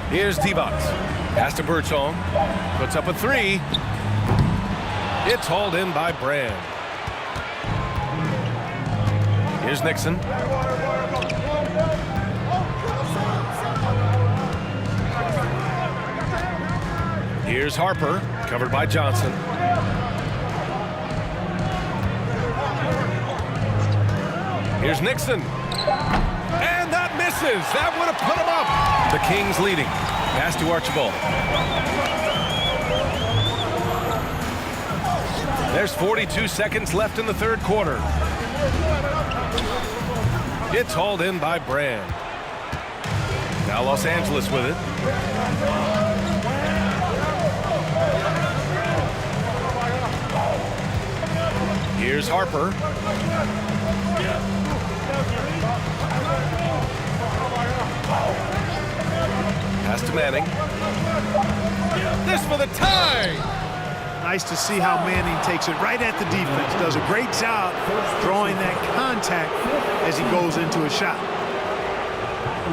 Here's Divac. Pass to Birdsong. Puts up a 3. It's hauled in by Brand. Here's Nixon. Here's Harper, covered by Johnson. Here's Nixon. And that misses. That would have put him up. The Kings leading. Pass to Archibald. There's 42 seconds left in the third quarter. It's hauled in by Brand. Now Los Angeles with it. Here's Harper. Pass to Manning. This for the tie. Nice to see how Manning takes it right at the defense. Does a great job drawing that contact as he goes into a shot.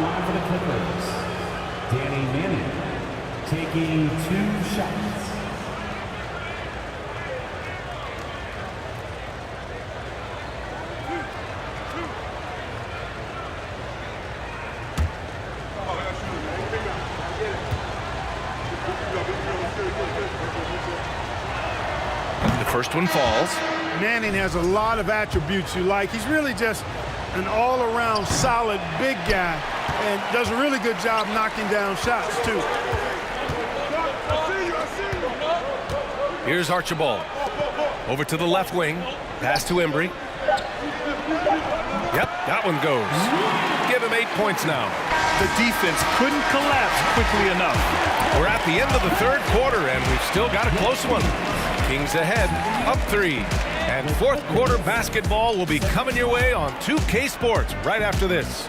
Line for the Clippers. Danny Manning taking 2 shots. First one falls. Manning has a lot of attributes you like. He's really just an all-around solid big guy and does a really good job knocking down shots, too. Here's Archibald. Over to the left wing. Pass to Embry. Yep, that one goes. Give him 8 points now. The defense couldn't collapse quickly enough. We're at the end of the third quarter, and we've still got a close one. Kings ahead, up 3. And fourth quarter basketball will be coming your way on 2K Sports right after this.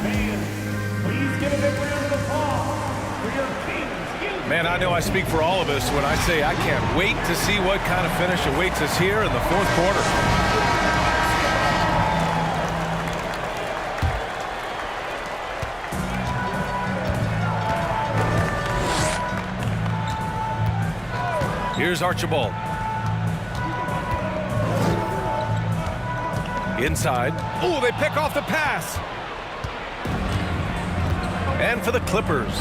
Please give a big round of applause for your Kings. Man, I know I speak for all of us when I say I can't wait to see what kind of finish awaits us here in the fourth quarter. Here's Archibald. Inside. Oh, they pick off the pass. And for the Clippers.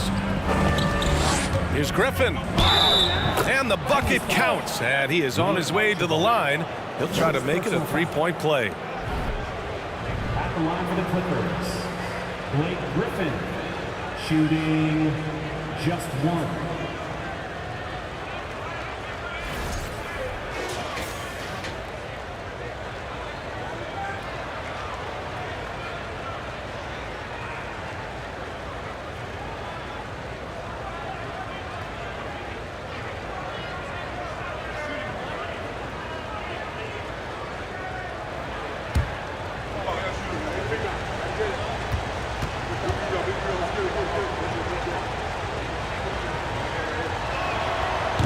Here's Griffin. And the bucket counts. And he is on his way to the line. He'll try to make it a 3-point play. At the line for the Clippers, Blake Griffin shooting just 1.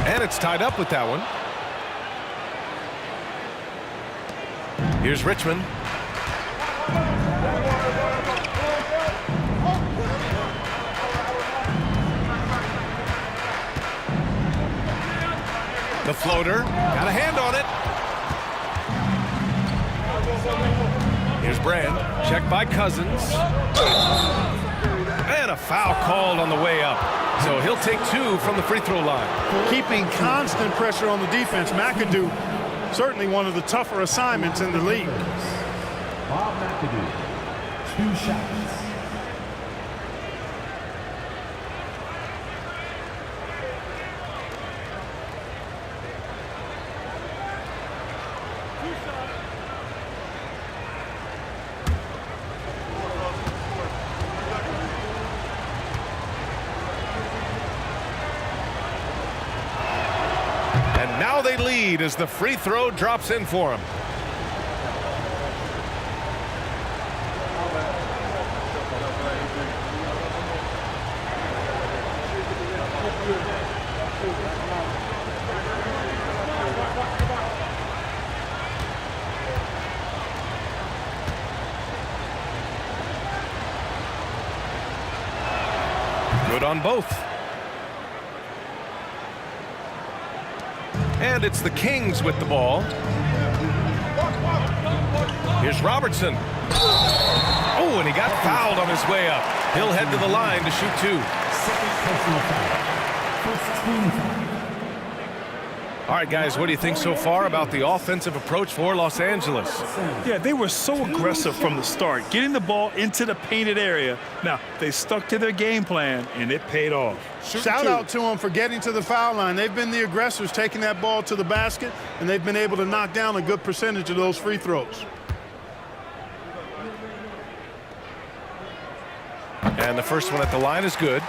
And it's tied up with that one. Here's Richmond. The floater. Got a hand on it. Here's Brand. Checked by Cousins. And a foul called on the way up. So he'll take 2 from the free throw line. Keeping constant pressure on the defense. McAdoo, certainly one of the tougher assignments in the league. Bob McAdoo, 2 shots. now they lead as the free throw drops in for them. Good on both. And it's the Kings with the ball. Here's Robertson. Oh, and he got fouled on his way up. He'll head to the line to shoot two. Second personal foul. First team foul. All right, guys, what do you think so far about the offensive approach for Los Angeles? Yeah, they were so aggressive from the start, getting the ball into the painted area. Now, they stuck to their game plan, and it paid off. Shout out to them for getting to the foul line. They've been the aggressors, taking that ball to the basket, and they've been able to knock down a good percentage of those free throws. And the first one at the line is good.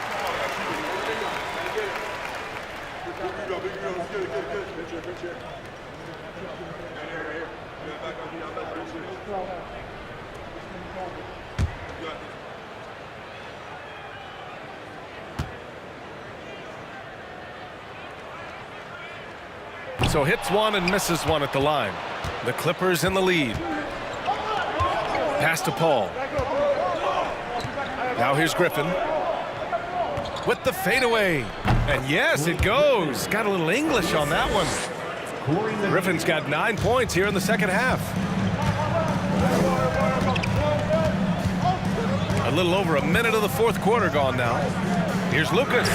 So hits one and misses one at the line. The Clippers in the lead. Pass to Paul. Now here's Griffin with the fadeaway. And yes, it goes. Got a little English on that one. Griffin's got 9 points here in the second half. A little over a minute of the fourth quarter gone now. Here's Lucas.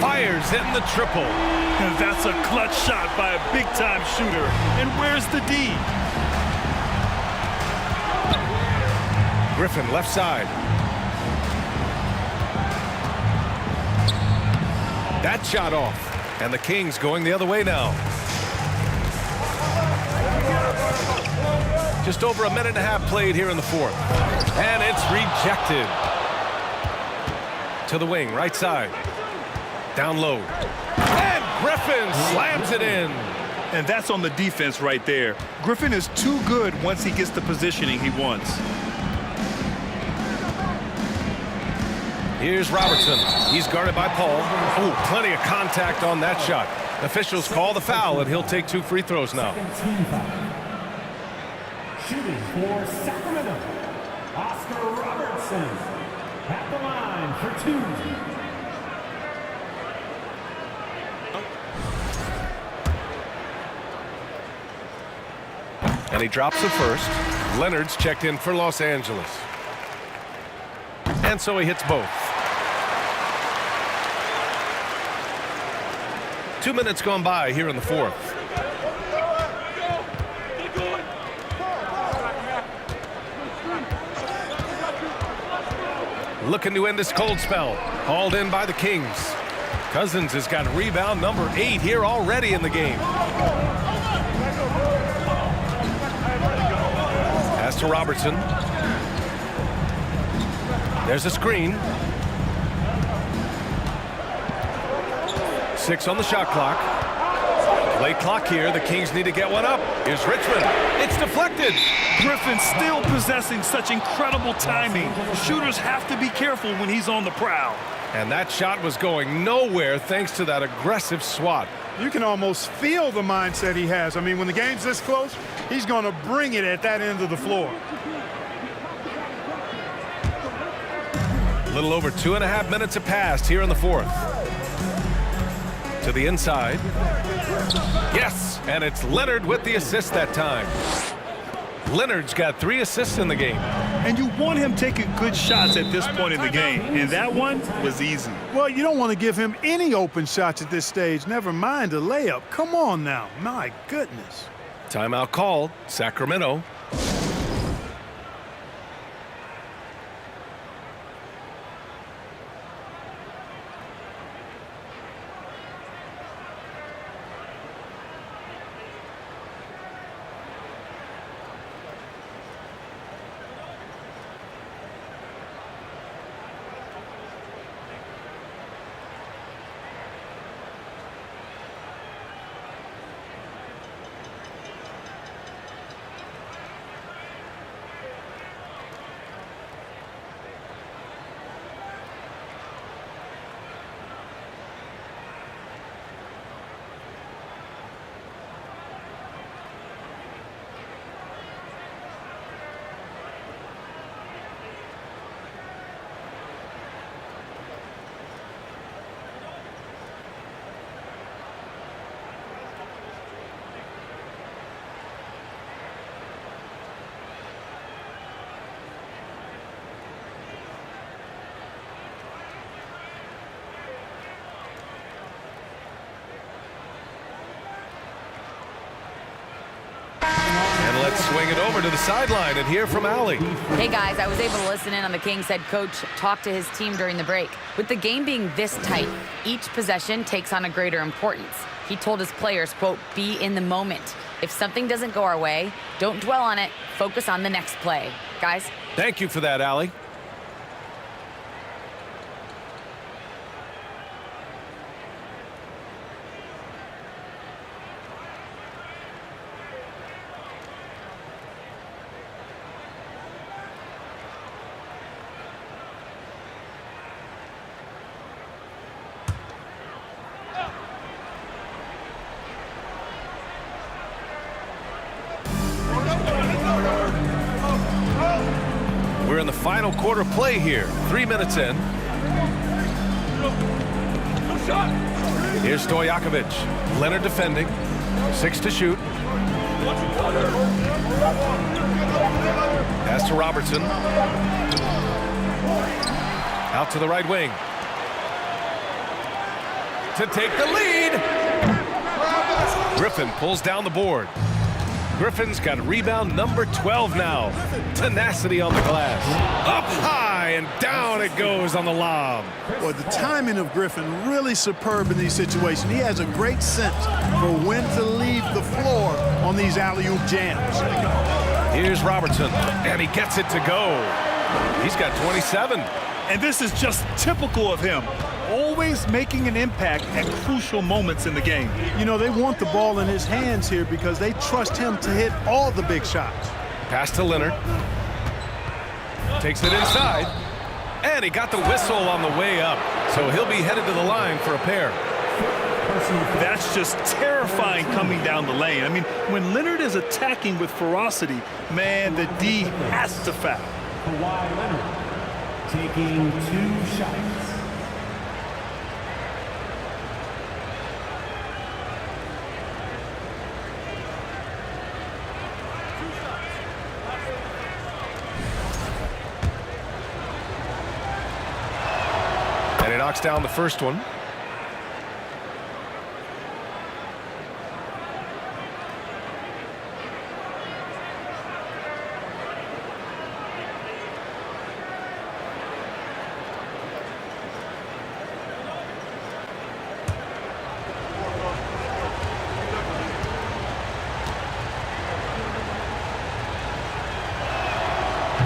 Fires hitting the triple. And that's a clutch shot by a big-time shooter. And where's the D? Griffin left side. That shot off. And the Kings going the other way now. Just over a minute and a half played here in the fourth. And it's rejected. To the wing, right side. Down low. And Griffin slams it in. And that's on the defense right there. Griffin is too good once he gets the positioning he wants. Here's Robertson. He's guarded by Paul. Oh, plenty of contact on that shot. Officials call the foul, and he'll take 2 free throws now. Second team foul. Shooting for Sacramento, Oscar Robertson. At the line for 2. And he drops the first. Leonard's checked in for Los Angeles. And so he hits both. 2 minutes gone by here in the fourth. Looking to end this cold spell. Hauled in by the Kings. Cousins has got rebound number 8 here already in the game. Pass to Robertson. There's a screen. 6 on the shot clock. Late clock here. The Kings need to get one up. Here's Richmond. It's deflected. Griffin still possessing such incredible timing. Shooters have to be careful when he's on the prowl. And that shot was going nowhere thanks to that aggressive swat. You can almost feel the mindset he has. I mean, when the game's this close, he's going to bring it at that end of the floor. A little over 2.5 minutes have passed here in the fourth. To the inside. Yes, and it's Leonard with the assist that time. Leonard's got 3 assists in the game. And you want him taking good shots at this point in the game. And that one was easy. Well, you don't want to give him any open shots at this stage. Never mind a layup. Come on now. My goodness. Timeout called. Sacramento. swing it over to the sideline and hear from Allie. Hey guys, I was able to listen in on the Kings head coach talk to his team during the break. With the game being this tight, each possession takes on a greater importance. He told his players, quote, be in the moment. If something doesn't go our way, don't dwell on it. Focus on the next play. Guys? Thank you for that, Allie. We're in the final quarter play here. 3 minutes in. Here's Stojakovic. Leonard defending. 6 to shoot. Pass to Robertson. Out to the right wing. To take the lead. Griffin pulls down the board. Griffin's got rebound number 12 now. Tenacity on the glass. Up high and down it goes on the lob. Boy, the timing of Griffin really superb in these situations. He has a great sense for when to leave the floor on these alley-oop jams. Here's Robertson, and he gets it to go. He's got 27. And this is just typical of him. Always making an impact at crucial moments in the game. You know, they want the ball in his hands here because they trust him to hit all the big shots. Pass to Leonard. Takes it inside. And he got the whistle on the way up. So he'll be headed to the line for a pair. That's just terrifying coming down the lane. I mean, when Leonard is attacking with ferocity, man, the D has to foul. Kawhi Leonard taking 2 shots. And he knocks down the first one.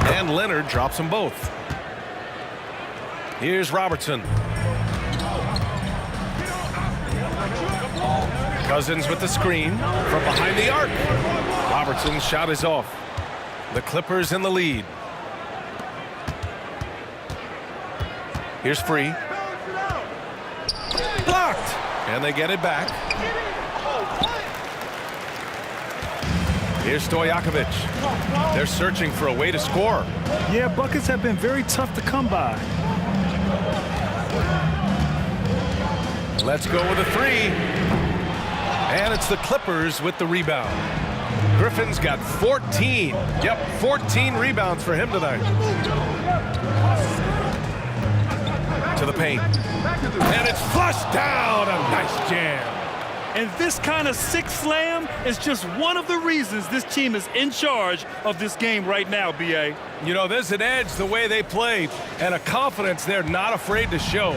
And Leonard drops them both. Here's Robertson. Cousins with the screen from behind the arc. Robertson's shot is off. The Clippers in the lead. Here's Free. Blocked. And they get it back. Here's Stojakovic. They're searching for a way to score. Yeah, buckets have been very tough to come by. Let's go with a 3. And it's the Clippers with the rebound. Griffin's got 14. Yep, 14 rebounds for him tonight. To the paint. And it's flushed down. A nice jam. And this kind of sick slam is just one of the reasons this team is in charge of this game right now, B.A. You know, there's an edge the way they play and a confidence they're not afraid to show.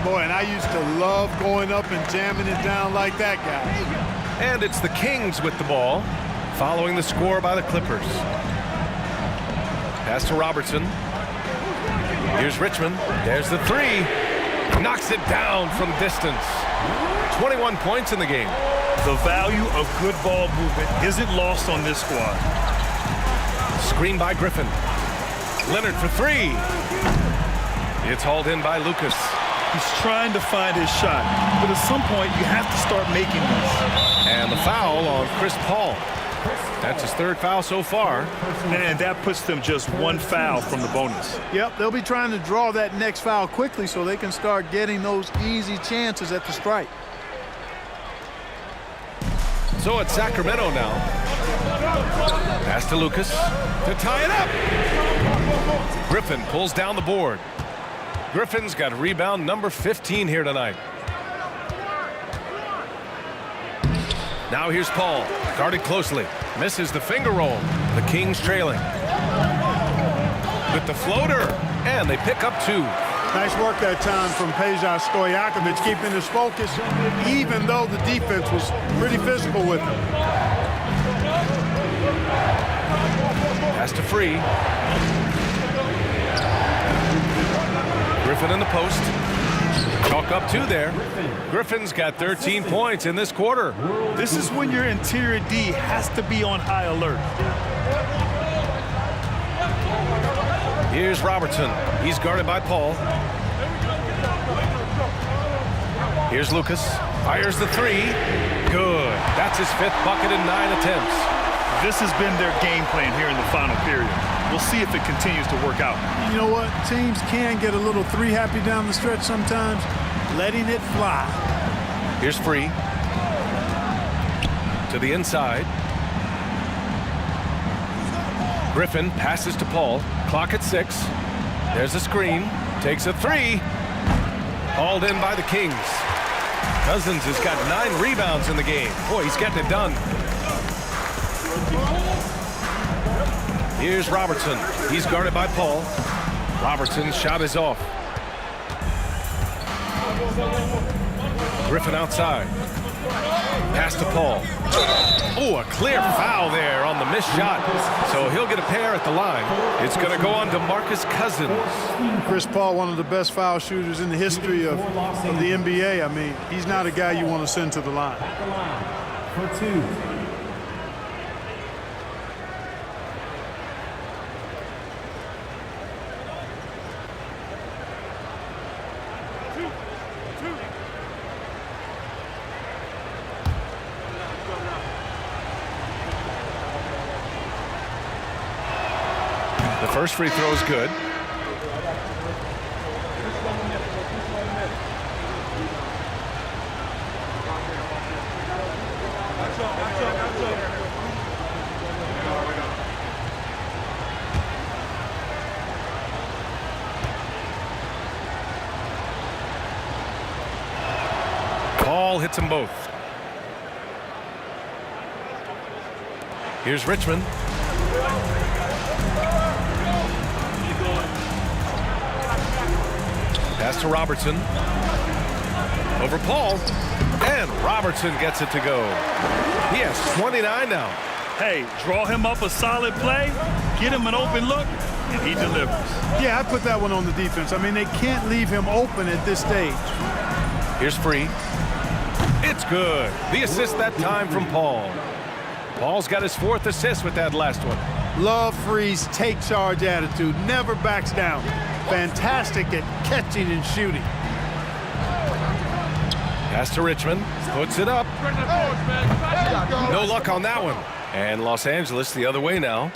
Boy, and I used to love going up and jamming it down like that, guy. And it's the Kings with the ball, following the score by the Clippers. Pass to Robertson. Here's Richmond. There's the 3. Knocks it down from distance. 21 points in the game. The value of good ball movement isn't lost on this squad. Screen by Griffin. Leonard for 3. It's hauled in by Lucas. He's trying to find his shot, but at some point you have to start making these. And the foul on Chris Paul. That's his 3rd foul so far. And that puts them just 1 foul from the bonus. Yep, they'll be trying to draw that next foul quickly so they can start getting those easy chances at the strike. So it's Sacramento now. Pass to Lucas to tie it up. Griffin pulls down the board. Griffin's got rebound number 15 here tonight. Now here's Paul, guarded closely. Misses the finger roll. The Kings trailing. With the floater, and they pick up 2. Nice work that time from Peja Stojakovic, keeping his focus, even though the defense was pretty physical with him. Pass to Free. Griffin in the post. Chalk up 2 there. Griffin's got 13 points in this quarter. This is when your interior D has to be on high alert. Here's Robertson. He's guarded by Paul. Here's Lucas. Fires the 3. Good. That's his 5th bucket in 9 attempts. This has been their game plan here in the final period. We'll see if it continues to work out. You know what? Teams can get a little 3-happy down the stretch sometimes, letting it fly. Here's Free. To the inside. Griffin passes to Paul. Clock at 6. There's a screen. Takes a 3. Hauled in by the Kings. Cousins has got 9 rebounds in the game. Boy, he's getting it done. Here's Robertson. He's guarded by Paul. Robertson's shot is off. Griffin outside. Pass to Paul. Oh, a clear foul there on the missed shot. So he'll get a pair at the line. It's going to go on to Marcus Cousins. Chris Paul, one of the best foul shooters in the history of the NBA. I mean, he's not a guy you want to send to the line. For 2. The first free throw is good. Paul hits them both. Here's Richmond. Pass to Robertson. Over Paul. And Robertson gets it to go. He has 29 now. Hey, draw him up a solid play, get him an open look, and he delivers. Yeah, I put that one on the defense. I mean, they can't leave him open at this stage. Here's Free. It's good. The assist that time from Paul. Paul's got his 4th assist with that last one. Love Free's take charge attitude, never backs down. Fantastic at catching and shooting. Pass to Richmond. Puts it up. No luck on that one. And Los Angeles the other way now.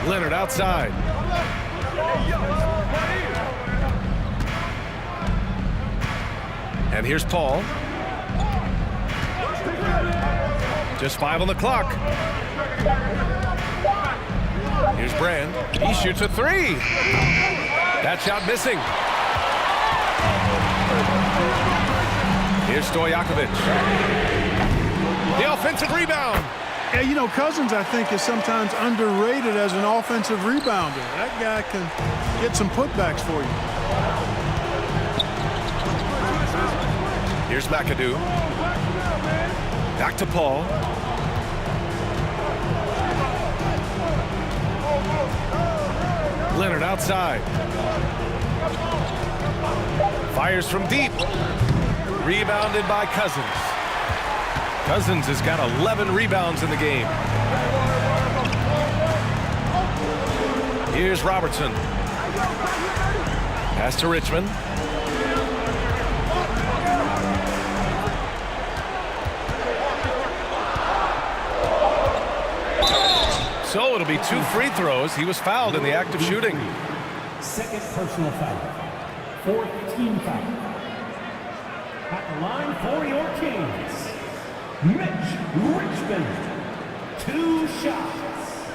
Leonard outside. And here's Paul. Just 5 on the clock. Here's Brand. He shoots a 3. That shot missing. Here's Stojakovic. The offensive rebound. Yeah, you know, Cousins, I think, is sometimes underrated as an offensive rebounder. That guy can get some putbacks for you. Here's McAdoo. Back to Paul. Leonard outside. Fires from deep. Rebounded by Cousins. Cousins has got 11 rebounds in the game. Here's Robertson. Pass to Richmond. So it'll be 2 free throws. He was fouled in the act of shooting. Second personal foul. 4th team foul. At the line for your Kings, Mitch Richmond. 2 shots.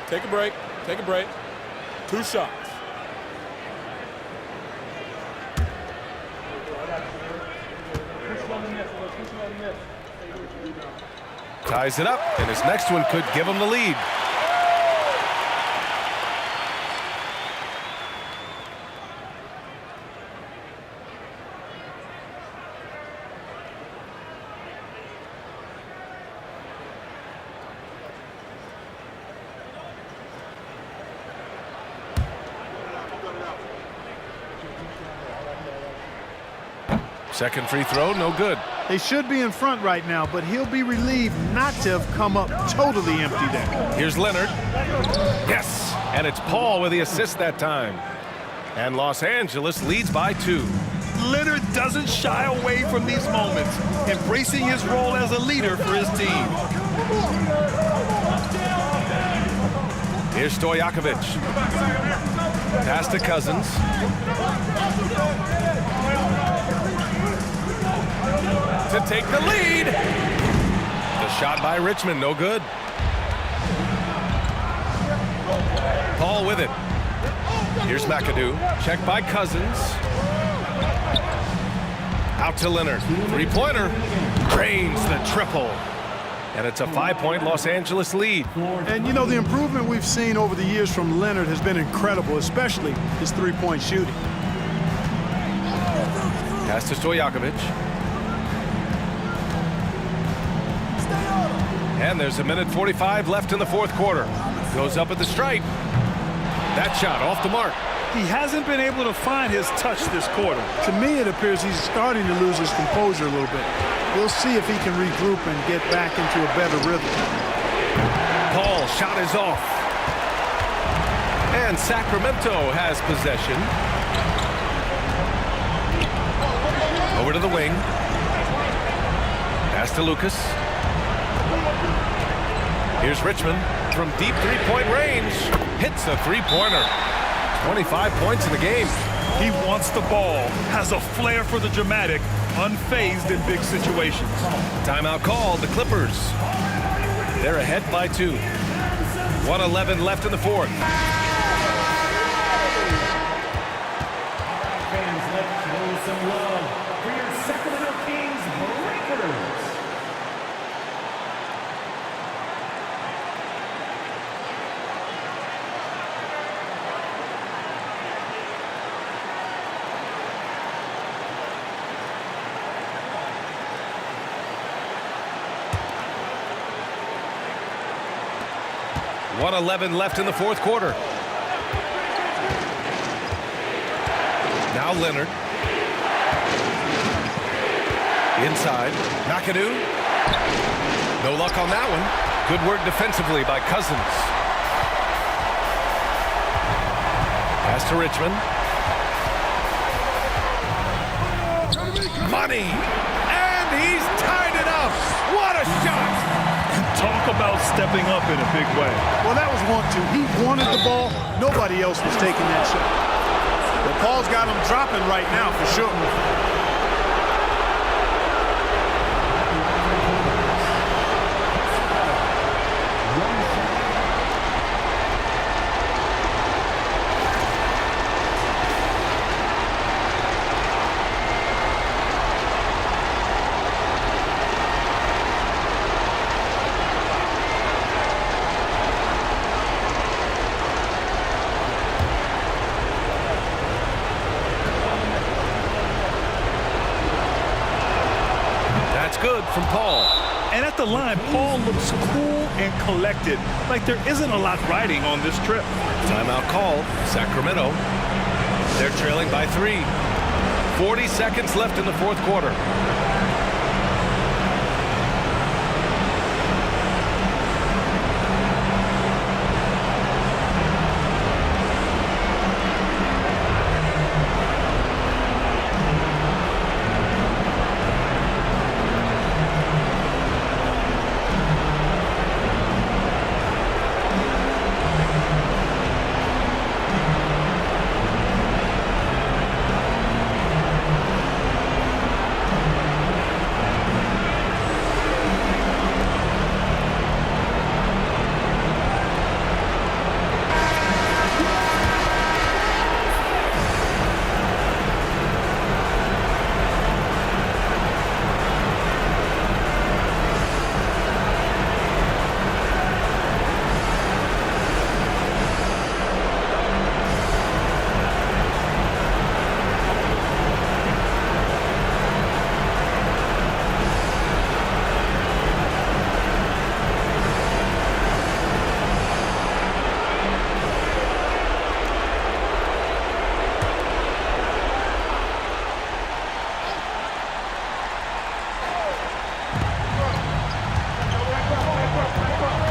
Take a break. Take a break. 2 shots. Ties it up, and his next one could give him the lead. Second free throw, no good. They should be in front right now, but he'll be relieved not to have come up totally empty there. Here's Leonard. Yes, and it's Paul with the assist that time. And Los Angeles leads by 2. Leonard doesn't shy away from these moments, embracing his role as a leader for his team. Here's Stojakovic. Pass to Cousins. To take the lead. The shot by Richmond, no good. Paul with it. Here's McAdoo. Check by Cousins. Out to Leonard. Three-pointer. Drains the triple. And it's a 5-point Los Angeles lead. And, you know, the improvement we've seen over the years from Leonard has been incredible, especially his three-point shooting. Pass to Stojakovic. And there's 1:45 left in the fourth quarter. Goes up at the stripe. That shot off the mark. He hasn't been able to find his touch this quarter. To me, it appears he's starting to lose his composure a little bit. We'll see if he can regroup and get back into a better rhythm. Paul shot is off. And Sacramento has possession. Over to the wing. Pass to Lucas. Here's Richmond from deep three-point range. Hits a three-pointer. 25 points in the game. He wants the ball, has a flair for the dramatic, unfazed in big situations. Timeout called, the Clippers. They're ahead by 2. 1:11 left in the fourth. Fans, let's show some love for your Sacramento Kings Breakers. .11 left in the fourth quarter. Now Leonard. Inside. McAdoo. No luck on that one. Good work defensively by Cousins. Pass to Richmond. Money. And he's tied it up. What a shot. Talk about stepping up in a big way. Well, that was 1-2. He wanted the ball. Nobody else was taking that shot. Well, Paul's got him dropping right now for sure. Good from Paul. And at the line, Paul looks cool and collected, like there isn't a lot riding on this trip. Timeout called. Sacramento. They're trailing by 3. 40 seconds left in the fourth quarter.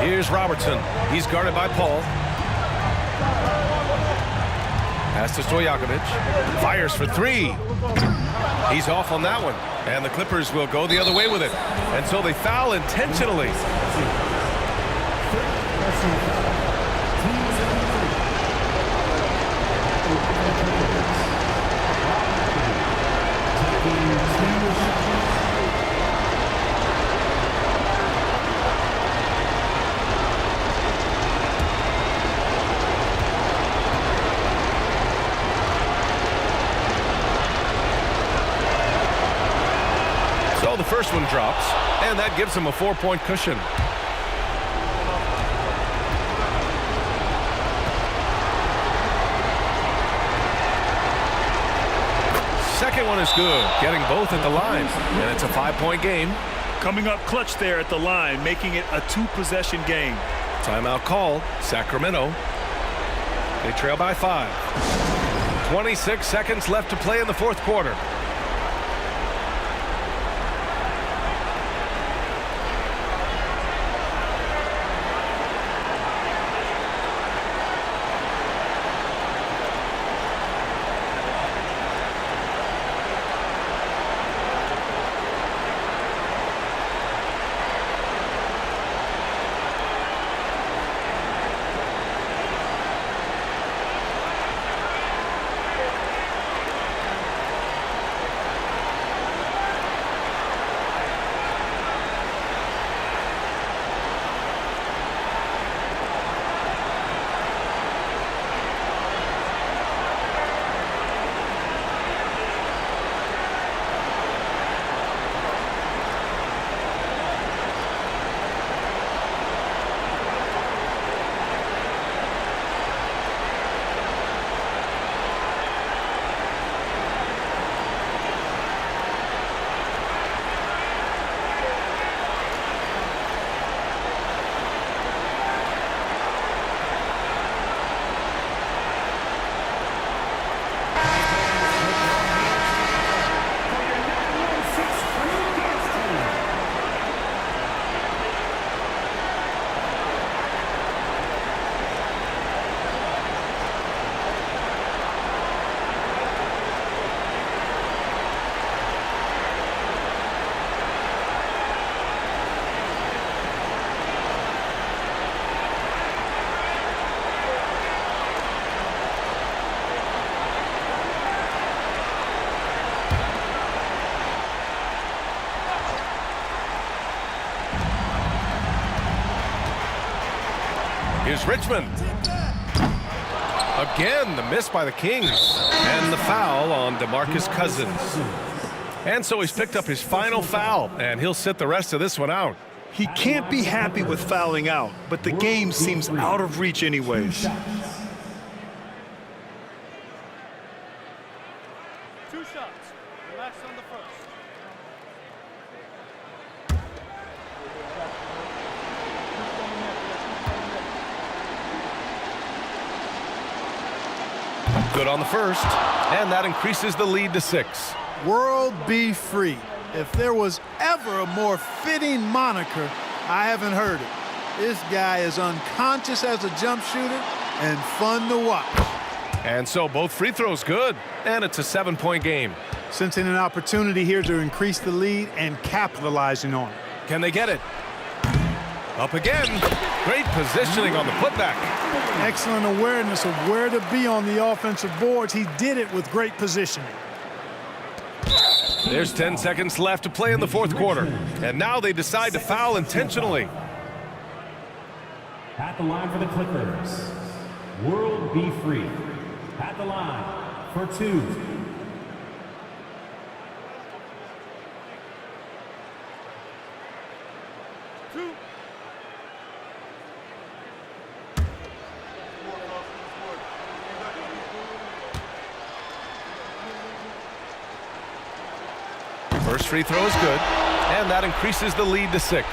Here's Robertson. He's guarded by Paul. Pass to Stojakovic. Fires for three. He's off on that one. And the Clippers will go the other way with it. And so they foul intentionally. So the first one drops, and that gives him a 4-point cushion. Second one is good, getting both at the line, and it's a 5-point game. Coming up clutch there at the line, making it a 2-possession game. Timeout called. Sacramento. They trail by 5. 26 seconds left to play in the fourth quarter. Here's Richmond. Again, the miss by the Kings. And the foul on DeMarcus Cousins. And so he's picked up his final foul, and he'll sit the rest of this one out. He can't be happy with fouling out, but the game seems out of reach anyways. 2 shots. Relax on the first. Good on the first, and that increases the lead to 6. World be free. If there was ever a more fitting moniker, I haven't heard it. This guy is unconscious as a jump shooter and fun to watch. And so both free throws good, and it's a 7-point game. Sensing an opportunity here to increase the lead and capitalizing on it. Can they get it? Up again. Great positioning on the putback. Excellent awareness of where to be on the offensive boards. He did it with great positioning. There's 10 seconds left to play in the fourth quarter. And now they decide to foul intentionally. At the line for the Clippers, World Be Free. At the line for 2. First free throw is good, and that increases the lead to 6.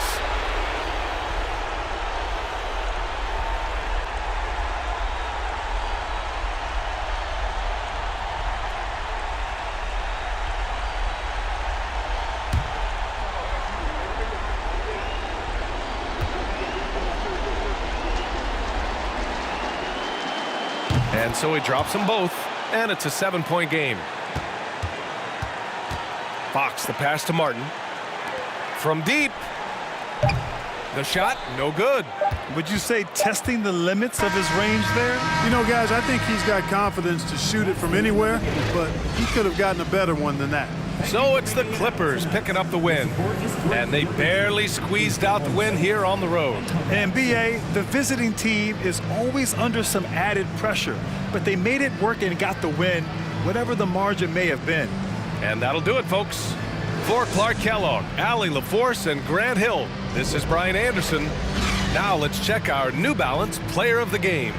And so he drops them both, and it's a 7-point game. Fox, the pass to Martin. From deep. The shot, no good. Would you say testing the limits of his range there? You know, guys, I think he's got confidence to shoot it from anywhere, but he could have gotten a better one than that. So it's the Clippers picking up the win, and they barely squeezed out the win here on the road. And BA, the visiting team is always under some added pressure, but they made it work and got the win, whatever the margin may have been. And that'll do it, folks. For Clark Kellogg, Allie LaForce, and Grant Hill, this is Brian Anderson. Now let's check our New Balance Player of the Game.